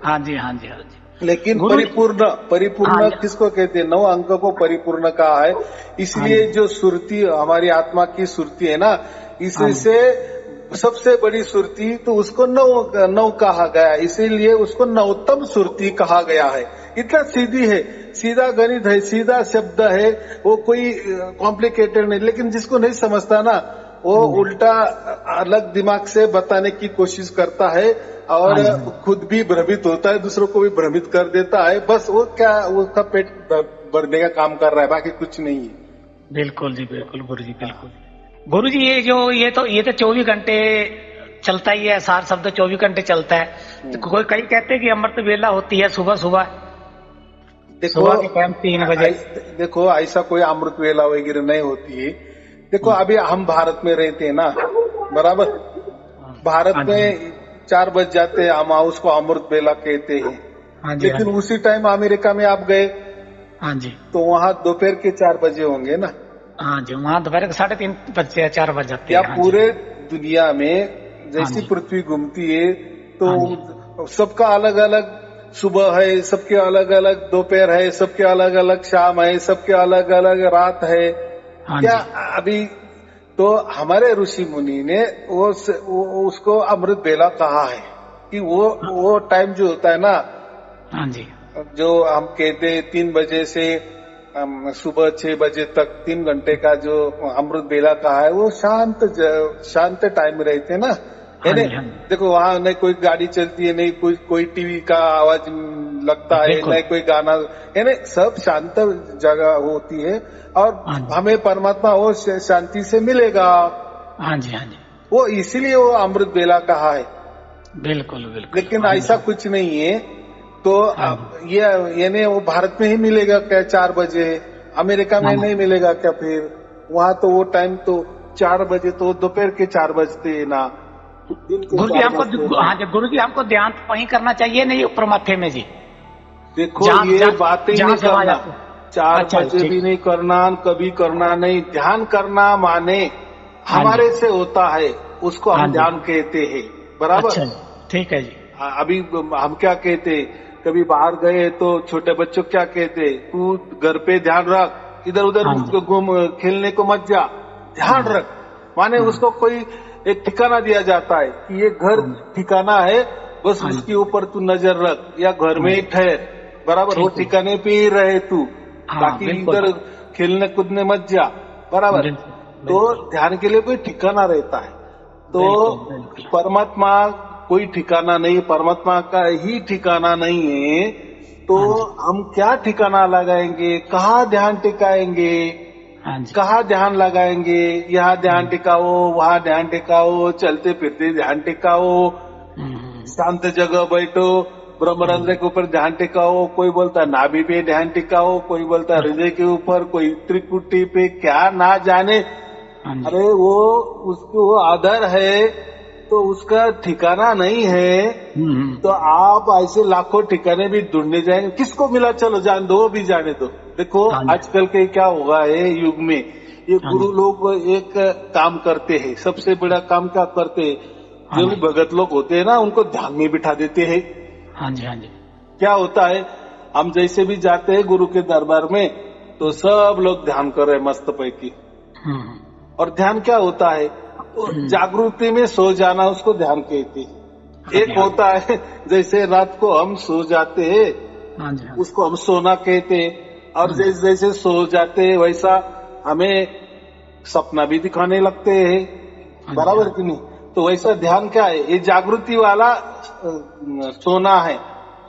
हाँ जी, हाँ जी, हाँ जी, लेकिन गुरु जी, परिपूर्ण, हाँ परिपूर्ण जी, किसको कहते हैं, 9 अंक को परिपूर्ण कहा है, हाँ इसलिए जी, जो सुरती हमारी आत्मा की सुरती है ना, हाँ जी, इससे सबसे बड़ी सुरती, तो उसको नौ कहा गया, इसीलिए उसको नवतम सुरती कहा गया है। इतना सीधी है, सीधा गणित है, सीधा शब्द है, वो कोई कॉम्प्लिकेटेड नहीं, लेकिन जिसको नहीं समझता ना, वो हाँ जी, उल्टा अलग दिमाग से बताने की कोशिश करता है, हाँ और जी, खुद भी भ्रमित होता है, दूसरों को भी भ्रमित कर देता है, बस वो क्या, उसका पेट भरने का काम कर रहा है, बाकी कुछ नहीं है। बिल्कुल जी, बिल्कुल गुरु जी, बिल्कुल। गुरु जी, ये तो 24 घंटे चलता ही है, सार शब्द 24 घंटे चलता है। तो कोई कई कहते हैं कि अमृत वेला होती है सुबह सुबह, देखो सुबह के टाइम 3 बजे। देखो ऐसा कोई अमृत वेला वगैरह नहीं होती है। देखो अभी हम भारत में रहते हैं ना, बराबर, भारत हाँ जी, में 4 बज जाते हैं, हम उसको अमृत वेला कहते हैं। हाँ जी, हाँ लेकिन जी, उसी टाइम अमेरिका में आप गए हाँ जी, तो वहां दोपहर के 4 बजे होंगे ना, हाँ जी, वहाँ दोपहर के 3:30 बजते 4 बज जाते या हैं। हाँ पूरे दुनिया में जैसी जी। पृथ्वी घूमती है तो हाँ सबका अलग अलग सुबह है, सबके अलग अलग दोपहर है, सबके अलग अलग शाम है, सबके अलग अलग रात है। हाँ क्या जी। अभी तो हमारे ऋषि मुनि ने वो उसको अमृत बेला कहा है कि वो टाइम जो होता है ना, हाँ जी। जो हम कहते हैं 3 बजे से सुबह 6 बजे तक 3 घंटे का जो अमृत बेला कहा है, वो शांत टाइम रहते ना, है हाँ ना। जी। हाँ जी। देखो वहां नहीं कोई गाड़ी चलती है, नहीं कोई टीवी का आवाज लगता है, बिल्कुल। नहीं कोई गाना, है ना। सब शांत जगह होती है और हाँ जी। हमें परमात्मा वो शांति से मिलेगा। हाँ जी। हाँ जी। वो इसीलिए वो अमृत बेला कहा है। बिल्कुल बिल्कुल। लेकिन हाँ ऐसा जी। कुछ नहीं है। तो हाँ अब जी। ये यानी वो भारत में ही मिलेगा क्या 4 बजे? अमेरिका में हाँ नहीं मिलेगा क्या? फिर वहां तो वो टाइम तो 4 बजे तो दोपहर के 4 बजते हैं ना, दिन के गुरु जी 4 हमको, बजते हैं ना। हाँ जी, गुरु जी हमको ध्यान तो वहीं करना चाहिए, नहीं ऊपर माथे में जी, देखो जहाँ ये जहाँ बातें ही जहाँ नहीं से आवाज करना, आती है। 4 अच्छा बजे ठीक। भी नहीं करना, कभी करना नहीं। ध्यान करना माने हाँ जी। हमारे से होता है, उसको हाँ हम जी। ध्यान कहते हैं, बराबर। अच्छा जी, ठीक है जी। अभी हम क्या कहते, कभी बाहर गए तो छोटे बच्चों क्या कहते, तू घर पे ध्यान रख, इधर उधर हाँ जी। घूम खेलने को मत जा, ध्यान हाँ रख। माने हाँ उसको कोई एक ठिकाना दिया जाता है कि ये घर हाँ ठिकाना है, बस हाँ उसके ऊपर तू नजर रख, या घर में हाँ, ही ठहर, बराबर। वो ठीक है। ठिकाने पे ही रहे तू, हाँ बाकी बिल्कुल इधर खेलने कूदने मत जा, बराबर। बिल्कुल। तो बिल्कुल ध्यान के लिए कोई ठिकाना रहता है। तो बिल्कुल। बिल्कुल। परमात्मा कोई ठिकाना नहीं, परमात्मा का ही ठिकाना नहीं है। तो हाँ जी। हम क्या ठिकाना लगाएंगे, कहाँ ध्यान टिकाएंगे, हाँ जी। कहाँ ध्यान लगाएंगे? यहाँ ध्यान टिकाओ, वहाँ ध्यान टिकाओ, चलते फिरते ध्यान टिकाओ, शांत जगह बैठो, ब्रह्मरंध्र के ऊपर ध्यान टिकाओ। कोई बोलता है नाभि पे ध्यान टिकाओ, कोई बोलता है हृदय के ऊपर, कोई त्रिकुटी पे, क्या ना जाने। हाँ जी। अरे वो उसको वो आधार है तो उसका ठिकाना नहीं है। तो आप ऐसे लाखों ठिकाने भी ढूंढने जाएंगे, किसको मिला चलो जान दो, वो भी जाने दो। देखो हाँ जी। आजकल के क्या होगा है युग में, ये हाँ गुरु जी। लोग एक काम करते हैं, सबसे बड़ा काम क्या करते हैं, हाँ जो भी जी। भगत लोग होते हैं ना, उनको ध्यान में बिठा देते हैं। हाँ जी। हाँ जी। क्या होता है, हम जैसे भी जाते हैं गुरु के दरबार में तो सब लोग ध्यान कर रहे हैं मस्त पैकी। हम्म। और ध्यान क्या होता है, तो जागृति में सो जाना उसको ध्यान कहते हैं। हाँ एक जी। हाँ होता है जैसे रात को हम सो जाते हैं, जी। हाँ जी। उसको हम सोना कहते हैं। और जैसे जैसे सो जाते हैं वैसा हमें सपना भी दिखाने लगते हैं, हाँ जी। बराबर कि नहीं। तो वैसा ध्यान क्या है, ये जागृति वाला सोना है।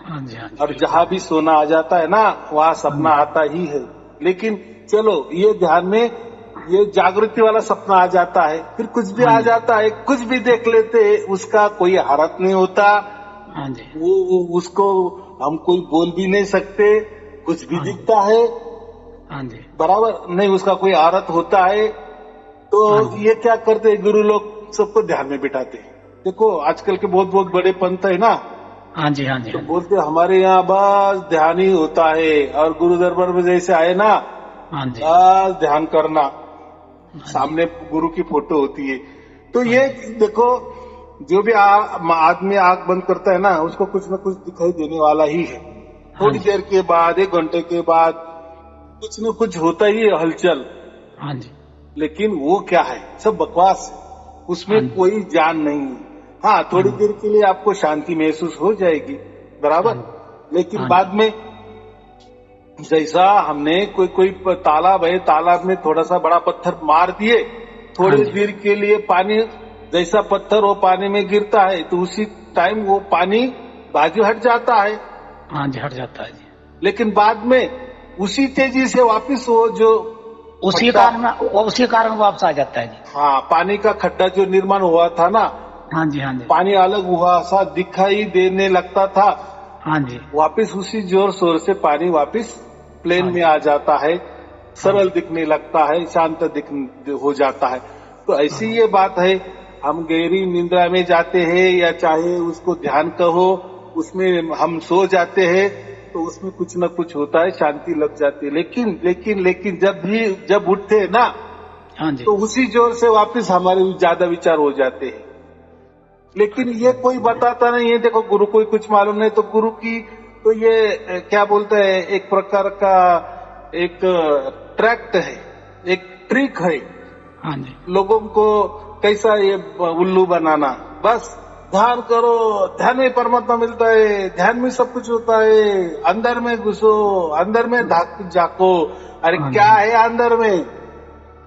हाँ जी। हाँ जी। और जहां भी सोना आ जाता है ना, वहां सपना आता ही है। लेकिन चलो ये ध्यान में ये जागृति वाला सपना आ जाता है, फिर कुछ भी आ जाता है, कुछ भी देख लेते हैं, उसका कोई हरत नहीं होता। हाँ जी। वो उसको हम कोई बोल भी नहीं सकते, कुछ भी हाँ जी। दिखता है, हाँ जी। बराबर नहीं, उसका कोई आरत होता है। तो हाँ जी। ये क्या करते हैं गुरु लोग, सबको ध्यान में बिठाते हैं। देखो आजकल के बहुत बहुत बड़े पंथ है ना, हाँ जी। हाँ जी। तो बोलते हमारे यहाँ बस ध्यान ही होता है, और गुरु दरबार में जैसे आए ना, हाँ जी। बस ध्यान करना, सामने गुरु की फोटो होती है। तो ये देखो, जो भी आदमी आंख बंद करता है ना, उसको कुछ न कुछ दिखाई देने वाला ही है। थोड़ी देर के बाद, 1 घंटे के बाद कुछ न कुछ होता ही है, हलचल। हाँ जी। लेकिन वो क्या है, सब बकवास है, उसमें कोई जान नहीं है। हाँ, थोड़ी देर के लिए आपको शांति महसूस हो जाएगी, बराबर। लेकिन बाद में जैसा हमने कोई तालाब है, तालाब में थोड़ा सा बड़ा पत्थर मार दिए, थोड़ी देर के लिए पानी, जैसा पत्थर वो पानी में गिरता है तो उसी टाइम वो पानी बाजू हट जाता है। हाँ जी, हट जाता है जी। लेकिन बाद में उसी तेजी से वापस वो जो उसी कारण वापस आ जाता है जी। हाँ, पानी का खड्डा जो निर्माण हुआ था ना, हाँ जी। हाँ जी। पानी अलग हुआ सा दिखाई देने लगता था, हाँ जी। वापस उसी जोर शोर से पानी वापस प्लेन में आ जाता है, सरल दिखने लगता है, शांत हो जाता है। तो ऐसी ये बात है, हम गहरी निंद्रा में जाते हैं या चाहे उसको ध्यान कहो, उसमें हम सो जाते हैं, तो उसमें कुछ न कुछ होता है, शांति लग जाती है। लेकिन जब उठते हैं ना, हाँ जी, तो उसी जोर से वापस हमारे ज्यादा विचार हो जाते हैं। लेकिन ये कोई बताता नहीं है। देखो, गुरु को कुछ मालूम नहीं, तो गुरु की तो ये क्या बोलते हैं, एक प्रकार का एक ट्रैक्ट है, एक ट्रिक है हाँ जी, लोगों को कैसा ये उल्लू बनाना। बस ध्यान करो, ध्यान में परमात्मा मिलता है, ध्यान में सब कुछ होता है, अंदर में घुसो, अंदर में झाको। अरे हाँ क्या जी, है अंदर में?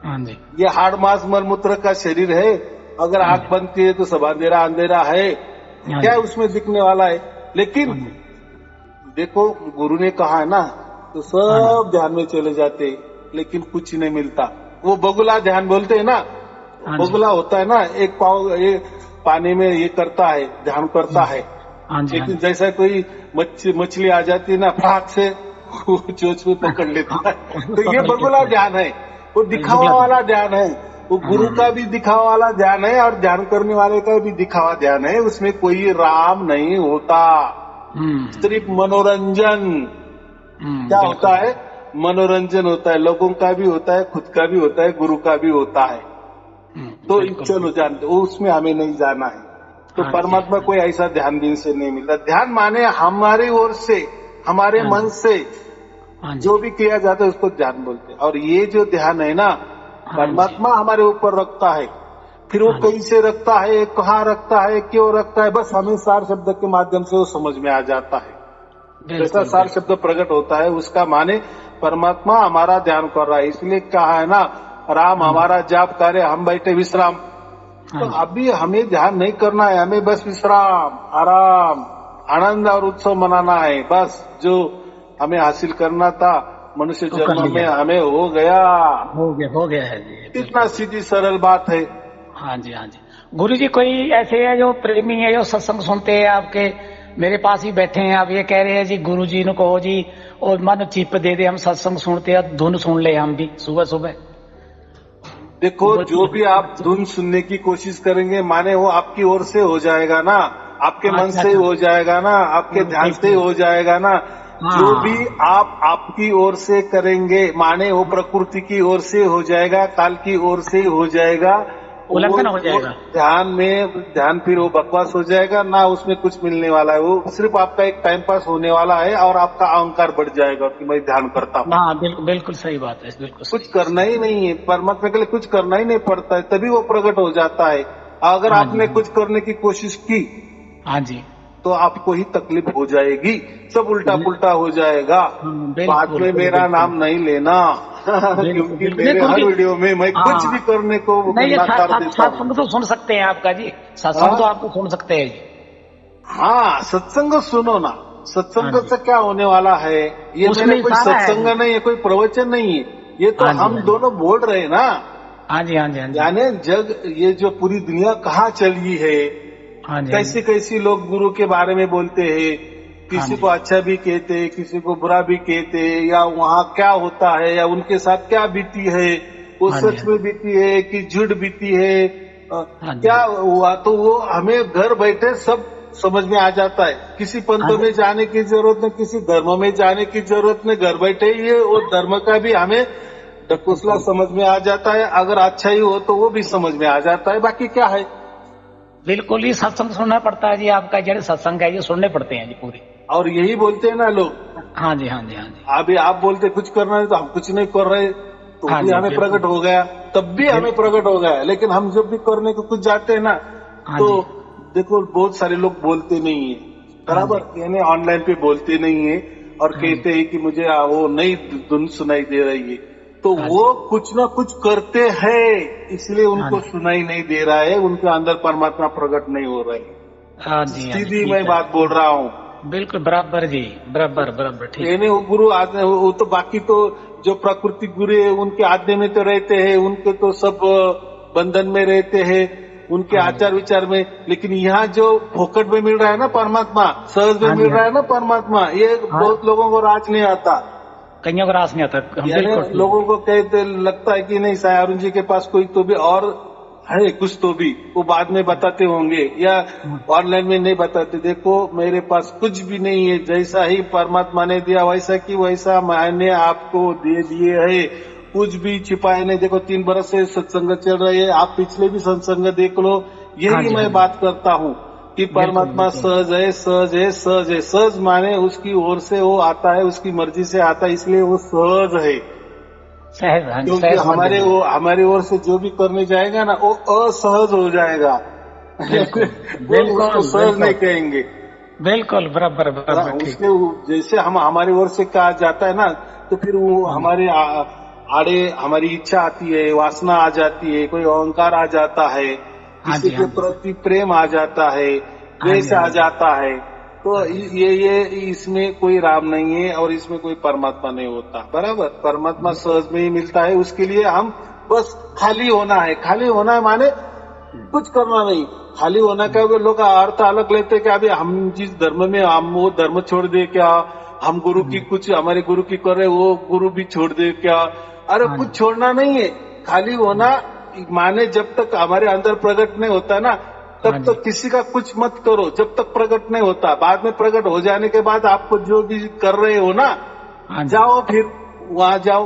हाँ जी, ये हाड़ मांस मल मूत्र का शरीर है। अगर हाँ आंख जी, बंद की है तो सब अंधेरा अंधेरा है। हाँ क्या जी, उसमें दिखने वाला है? लेकिन हाँ जी, देखो, गुरु ने कहा है ना, तो हाँ जी, सब ध्यान में चले जाते, लेकिन कुछ नहीं मिलता। वो बगुला ध्यान बोलते हैं ना, हाँ जी, बगुला होता है ना, एक पाव ये पानी में ये करता है, ध्यान करता है। हाँ जी, हाँ लेकिन जी, जैसा कोई मछली आ जाती है ना, फटाक से वो चोच में पकड़ लेता है। तो ये पकड़ के बगुला ध्यान है, वो दिखावा वाला ध्यान है। वो गुरु का भी दिखावा वाला ध्यान है और ध्यान करने वाले का भी दिखावा ध्यान है। उसमें कोई राम नहीं होता, सिर्फ मनोरंजन। क्या होता बिल्कुल, है? मनोरंजन होता है। लोगों का भी होता है, खुद का भी होता है, गुरु का भी होता है। तो बिल्कुल, चलो जानते, वो उसमें हमें नहीं जाना है। तो हाँ जी, परमात्मा कोई ऐसा ध्यान दिन से नहीं मिलता। ध्यान माने हमारी ओर से, हमारे हाँ मन जी, से हाँ जी, जो भी किया जाता है उसको ध्यान बोलते हैं। और ये जो ध्यान है ना, हाँ जी, परमात्मा हमारे ऊपर रखता है। फिर वो हाँ जी, कैसे रखता है, कहाँ रखता है, क्यों रखता है, बस हमें सार शब्द के माध्यम से वो समझ में आ जाता है। जैसा बिल्कुल, सार शब्द बिल्कुल, प्रकट होता है, उसका माने परमात्मा हमारा ध्यान कर रहा है। इसलिए कहा है ना, राम हाँ जी, हमारा जाप करे, हम बैठे विश्राम। हाँ तो जी, अभी हमें ध्यान नहीं करना है, हमें बस विश्राम, आराम, आनंद और उत्सव मनाना है। बस जो हमें हासिल करना था मनुष्य तो कर जन्म में, लिया, हमें हो गया। हो गया है जी, इतना बिल्कुल, सीधी सरल बात है। हाँ जी, हाँ जी। गुरु जी कोई ऐसे है जो प्रेमी है जो सत्संग सुनते हैं आपके, मेरे पास ही बैठे हैं, आप ये कह रहे हैं जी गुरु जी ने कहो जी और मन चिप दे दे, हम सत्संग सुनते हैं, धुन सुन ले हम भी सुबह सुबह। देखो, जो भी आप धुन सुनने की कोशिश करेंगे, माने वो आपकी ओर से हो जाएगा ना, आपके मन अच्छा से ही अच्छा, हो जाएगा ना, आपके ध्यान ठीक से ही ठीक, हो जाएगा ना। जो भी हाँ, आप आपकी ओर से करेंगे, माने वो प्रकृति की ओर से हो जाएगा, काल की ओर से हो जाएगा। उल्लंघन हो वो जाएगा। ध्यान फिर वो बकवास हो जाएगा ना, उसमें कुछ मिलने वाला है। वो सिर्फ आपका एक टाइम पास होने वाला है और आपका अहंकार बढ़ जाएगा कि मैं ध्यान करता हूँ। हाँ बिल्कुल, बिल्कुल सही बात है, बिल्कुल कुछ सही, करना ही नहीं है, परमात्मा के लिए कुछ करना ही नहीं पड़ता है, तभी वो प्रकट हो जाता है। अगर हाँ जी, आपने कुछ करने की कोशिश की हाँ जी, तो आपको ही तकलीफ हो जाएगी, सब उल्टा पुल्टा हो जाएगा। हाँ, बाद बिल्कुल में मेरा बिल्कुल नाम नहीं लेना बिल्कुल क्योंकि बिल्कुल, नहीं मेरे गुरु हर जी, वीडियो में मैं कुछ भी हाँ, करने को नहीं ये नकार देता हूँ। सत्संग तो सुन सकते हैं आपका जी, सत्संग तो हाँ, आपको सुन सकते हैं जी। हाँ, सत्संग सुनो ना। हाँ सत्संग जी, से क्या होने वाला है? ये उसमें मेरा कोई इशारा है सत्संग जी। नहीं है, कोई प्रवचन नहीं है। ये तो हाँ जी, हम हाँ जी, दोनों बोल रहे हैं ना। हाँ जी, हाँ जी, हाँ जी, यानी जग, ये जो पूरी दुनिया कहाँ चली है, हाँ जी, हाँ जी, कैसे कैसे लोग गुरु के बारे में बोलते हैं, हाँ किसी जी, को अच्छा भी कहते हैं, किसी को बुरा भी कहते हैं, या वहाँ क्या होता है या उनके साथ क्या बीती है, वो हाँ जी, सच में बीती है कि झूठ बीती है, हाँ जी, क्या हुआ, तो वो हमें घर बैठे सब समझ में आ जाता है। किसी हाँ पंथ जी, में जाने की जरूरत नहीं, किसी धर्म में जाने की जरूरत नहीं, घर बैठे ही है वो धर्म का भी हमें ढकोसला समझ में आ जाता है। अगर अच्छा ही हो तो वो भी समझ में आ जाता है। बाकी क्या है? बिल्कुल ही सत्संग सुनना पड़ता है जी, आपका जड़े सत्संग है ये सुनने पड़ते हैं जी पूरे। और यही बोलते हैं ना लोग। हाँ जी, हाँ जी, हाँ जी, अभी आप बोलते कुछ करना है तो हम कुछ नहीं कर रहे, तो हाँ भी जी, हमें बिल्कुल प्रकट हो गया, तब भी हमें बिल्कुल, प्रकट हो गया। लेकिन हम जब भी करने को कुछ जाते हैं ना, हाँ तो जी, देखो बहुत सारे लोग बोलते नहीं है, हाँ जी, बराबर, यानी ऑनलाइन पे बोलते नहीं है और हाँ जी, कहते हैं कि मुझे वो नई धुन सुनाई दे रही है। तो हाँ वो जी, कुछ ना कुछ करते हैं, इसलिए हाँ उनको जी, सुनाई नहीं दे रहा है, उनके अंदर परमात्मा प्रकट नहीं हो रही। हाँ जी, हाँ जी, सीधी मैं ठीक है, बात बोल रहा हूँ। बिल्कुल बराबर जी, बराबर बराबर, ठीक है, यानी वो गुरु वो तो बाकी तो जो प्राकृतिक गुरु है उनके आज्ञा में तो रहते हैं, उनके तो सब बंधन में रहते हैं, उनके हाँ जी, आचार विचार में। लेकिन यहाँ जो फोकट में मिल रहा है ना परमात्मा, सहज में हाँ मिल जी, हाँ रहा है ना परमात्मा, ये हाँ, बहुत लोगों को राज नहीं आता। कन्या को रास नहीं आता, हम यानी बिल्कुल ठीक लोगों को कहते लगता है कि नहीं, साई अरुण जी के पास कोई तो भी और है कुछ तो भी वो बाद में बताते होंगे या ऑनलाइन में नहीं बताते। देखो मेरे पास कुछ भी नहीं है, जैसा ही परमात्मा ने दिया वैसा की वैसा मैंने आपको दे दिए है, कुछ भी छिपाए नहीं। देखो 3 बरस से सत्संग चल रहे हैं, आप पिछले भी सत्संग देख लो, हाँ यही जी, हाँ मैं जी, बात करता हूँ कि बिल्कुल परमात्मा बिल्कुल सहज है, सहज है, सहज है। सहज माने उसकी ओर से वो आता है, उसकी मर्जी से आता है, इसलिए वो सहज है। सहज, हाँ जी, क्योंकि सहज बन जाएंगे। हमारी ओर से जो भी करने जाएगा ना वो असहज हो जाएगा। बिल्कुल वो उसको बिल्कुल सहज नहीं बिल्कुल कहेंगे। बिल्कुल, बराबर बराबर, ठीक। उसके जैसे हम हमारी ओर से कहा जाता है ना, तो फिर वो हाँ जी, हमारे आड़े हमारी इच्छा आती है, वासना आ जाती है, कोई अहंकार आ जाता है, हाँ किसी जी, के हाँ जी, प्रति प्रेम आ जाता है, हाँ जी, द्वेष हाँ आ जी, जाता है। तो हाँ जी, ये इसमें कोई राम नहीं है और इसमें कोई परमात्मा नहीं होता। बराबर, परमात्मा सहज में ही मिलता है। उसके लिए हम बस खाली होना है। खाली होना है माने कुछ करना नहीं। खाली होना का भी लोग अर्थ अलग लेते कि अभी हम जिस धर्म में हम वो धर्म छोड़ दे क्या, हम गुरु की कुछ हमारे गुरु की कर रहे वो गुरु भी छोड़ दे क्या। अरे हाँ कुछ जी, छोड़ना नहीं है। खाली होना माने जब तक हमारे अंदर प्रकट नहीं होता ना, हाँ तब जी, तक किसी का कुछ मत करो। जब तक प्रकट नहीं होता, बाद में प्रकट हो जाने के बाद आपको जो भी कर रहे हो ना, हाँ जी, जाओ फिर वहां जाओ।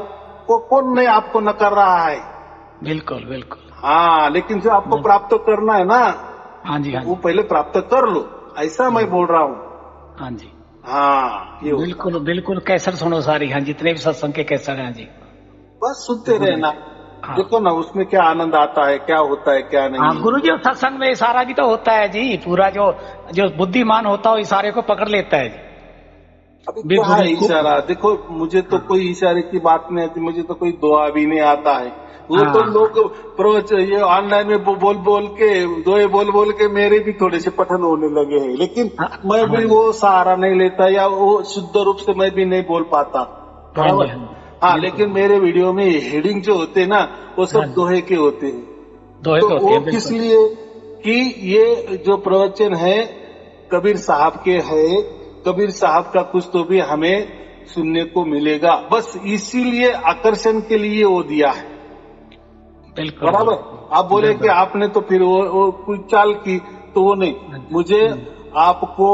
कौन नहीं आपको नकार रहा है। बिल्कुल बिल्कुल, हाँ, लेकिन जो आपको प्राप्त करना है ना, हाँ जी, हाँ वो जी, पहले प्राप्त कर लो, ऐसा मैं बोल रहा हूँ। हाँ जी, हाँ, ये होता बिल्कुल है। बिल्कुल। कैसर सुनो सारी, हाँ, जितने भी सत्संग के कैसर हैं, हाँ जी, बस सुनते गुरु जी, रहना। हाँ देखो ना उसमें क्या आनंद आता है, क्या होता है, क्या हाँ, नहीं है। गुरु जी सत्संग में इशारा भी तो होता है जी, पूरा जो जो बुद्धिमान होता है इशारे को पकड़ लेता है जी। अभी बे क्या गुरु है को, इशारा। देखो मुझे तो हाँ कोई इशारे की बात नहीं आती, मुझे तो कोई दुआ भी नहीं आता है। वो तो हाँ लोग ये ऑनलाइन में बोल बोल के, दोए बोल बोल के मेरे भी थोड़े से पठन होने लगे हैं, लेकिन हाँ मैं हाँ भी जी, वो सहारा नहीं लेता या वो शुद्ध रूप से मैं भी नहीं बोल पाता। हाँ जी, बराबर। हाँ जी, हाँ, बिल्कुल, लेकिन मेरे वीडियो में हेडिंग जो होते हैं ना, वो हाँ सब जी, दोहे के होते हैं। दोहे तो के होते वो हैं, किस बिल्कुल लिए कि ये जो प्रवचन है कबीर साहब के है, कबीर साहब का कुछ तो भी हमें सुनने को मिलेगा, बस इसीलिए आकर्षण के लिए वो दिया है। बिल्कुल बराबर। बिल्कुल, आप बोले कि बिल्कुल, आपने तो फिर वो कोई चाल की, तो वो नहीं। हाँ जी, मुझे आपको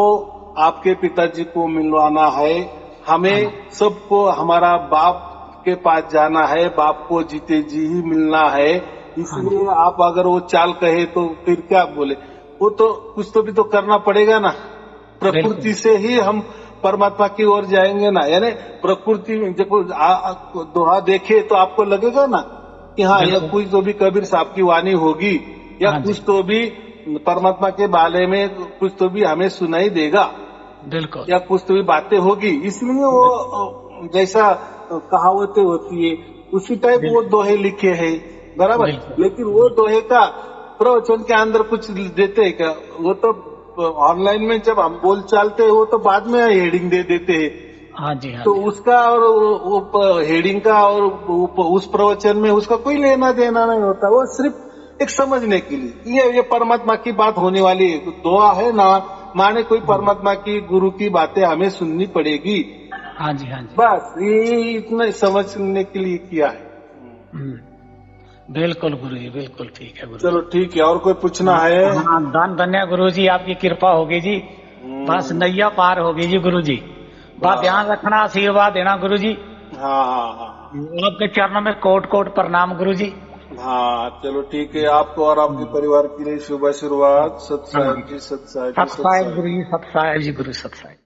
आपके पिताजी को मिलवाना है, हाँ हमें जी, सबको हमारा बाप के पास जाना है, बाप को जीते जी ही मिलना है। हाँ जी, इसलिए आप अगर वो चाल कहे तो फिर क्या बोले, वो तो कुछ तो भी तो करना पड़ेगा ना। बिल्कुल प्रकृति से ही हम परमात्मा की ओर जाएंगे ना। यानी प्रकृति में जब दोहा देखे तो आपको लगेगा ना कि हाँ यह बिल्कुल, कुछ तो भी कबीर साहब की वाणी होगी, या हाँ जी, कुछ तो भी परमात्मा के बारे में कुछ तो भी हमें सुनाई देगा, बिल्कुल, या कुछ तो भी बातें होगी। इसलिए वो जैसा कहावतें होती है उसी टाइप वो बिल्कुल, दोहे लिखे हैं। बराबर। बिल्कुल, लेकिन वो दोहे का प्रवचन के अंदर कुछ देते हैं क्या? वो तो ऑनलाइन में जब हम बोल चालते हैं वो तो बाद में हेडिंग दे देते हैं। हाँ जी, हाँ तो जी, उसका और वो हेडिंग का और उस प्रवचन में उसका कोई लेना देना नहीं होता। वो सिर्फ एक समझने के लिए ये परमात्मा की बात होने वाली है। दुआ है ना, माने कोई परमात्मा की गुरु की बातें हमें सुननी पड़ेगी। हाँ जी, हाँ जी, बस ये इतना समझने के लिए किया है। बिल्कुल गुरु जी, बिल्कुल ठीक है गुरु चलो जी। ठीक है, और कोई पूछना हाँ है? हाँ, दान धन्य गुरु जी, आपकी कृपा होगी जी, बस हम्म, नैया पार होगी जी गुरु जी। बस ध्यान बस। रखना, आशीर्वाद देना गुरु जी। हाँ हाँ हाँ आपके चरणों में कोट कोट प्रणाम गुरु जी। हाँ। चलो ठीक है, आपको और आपके परिवार के लिए शुभ शुरुआत। सत हाँ साहेब जी, जी, सत साहेब जी, सत सत साहेब साहेब। गुरु जी, सत साहेब जी गुरु, सत साहेब।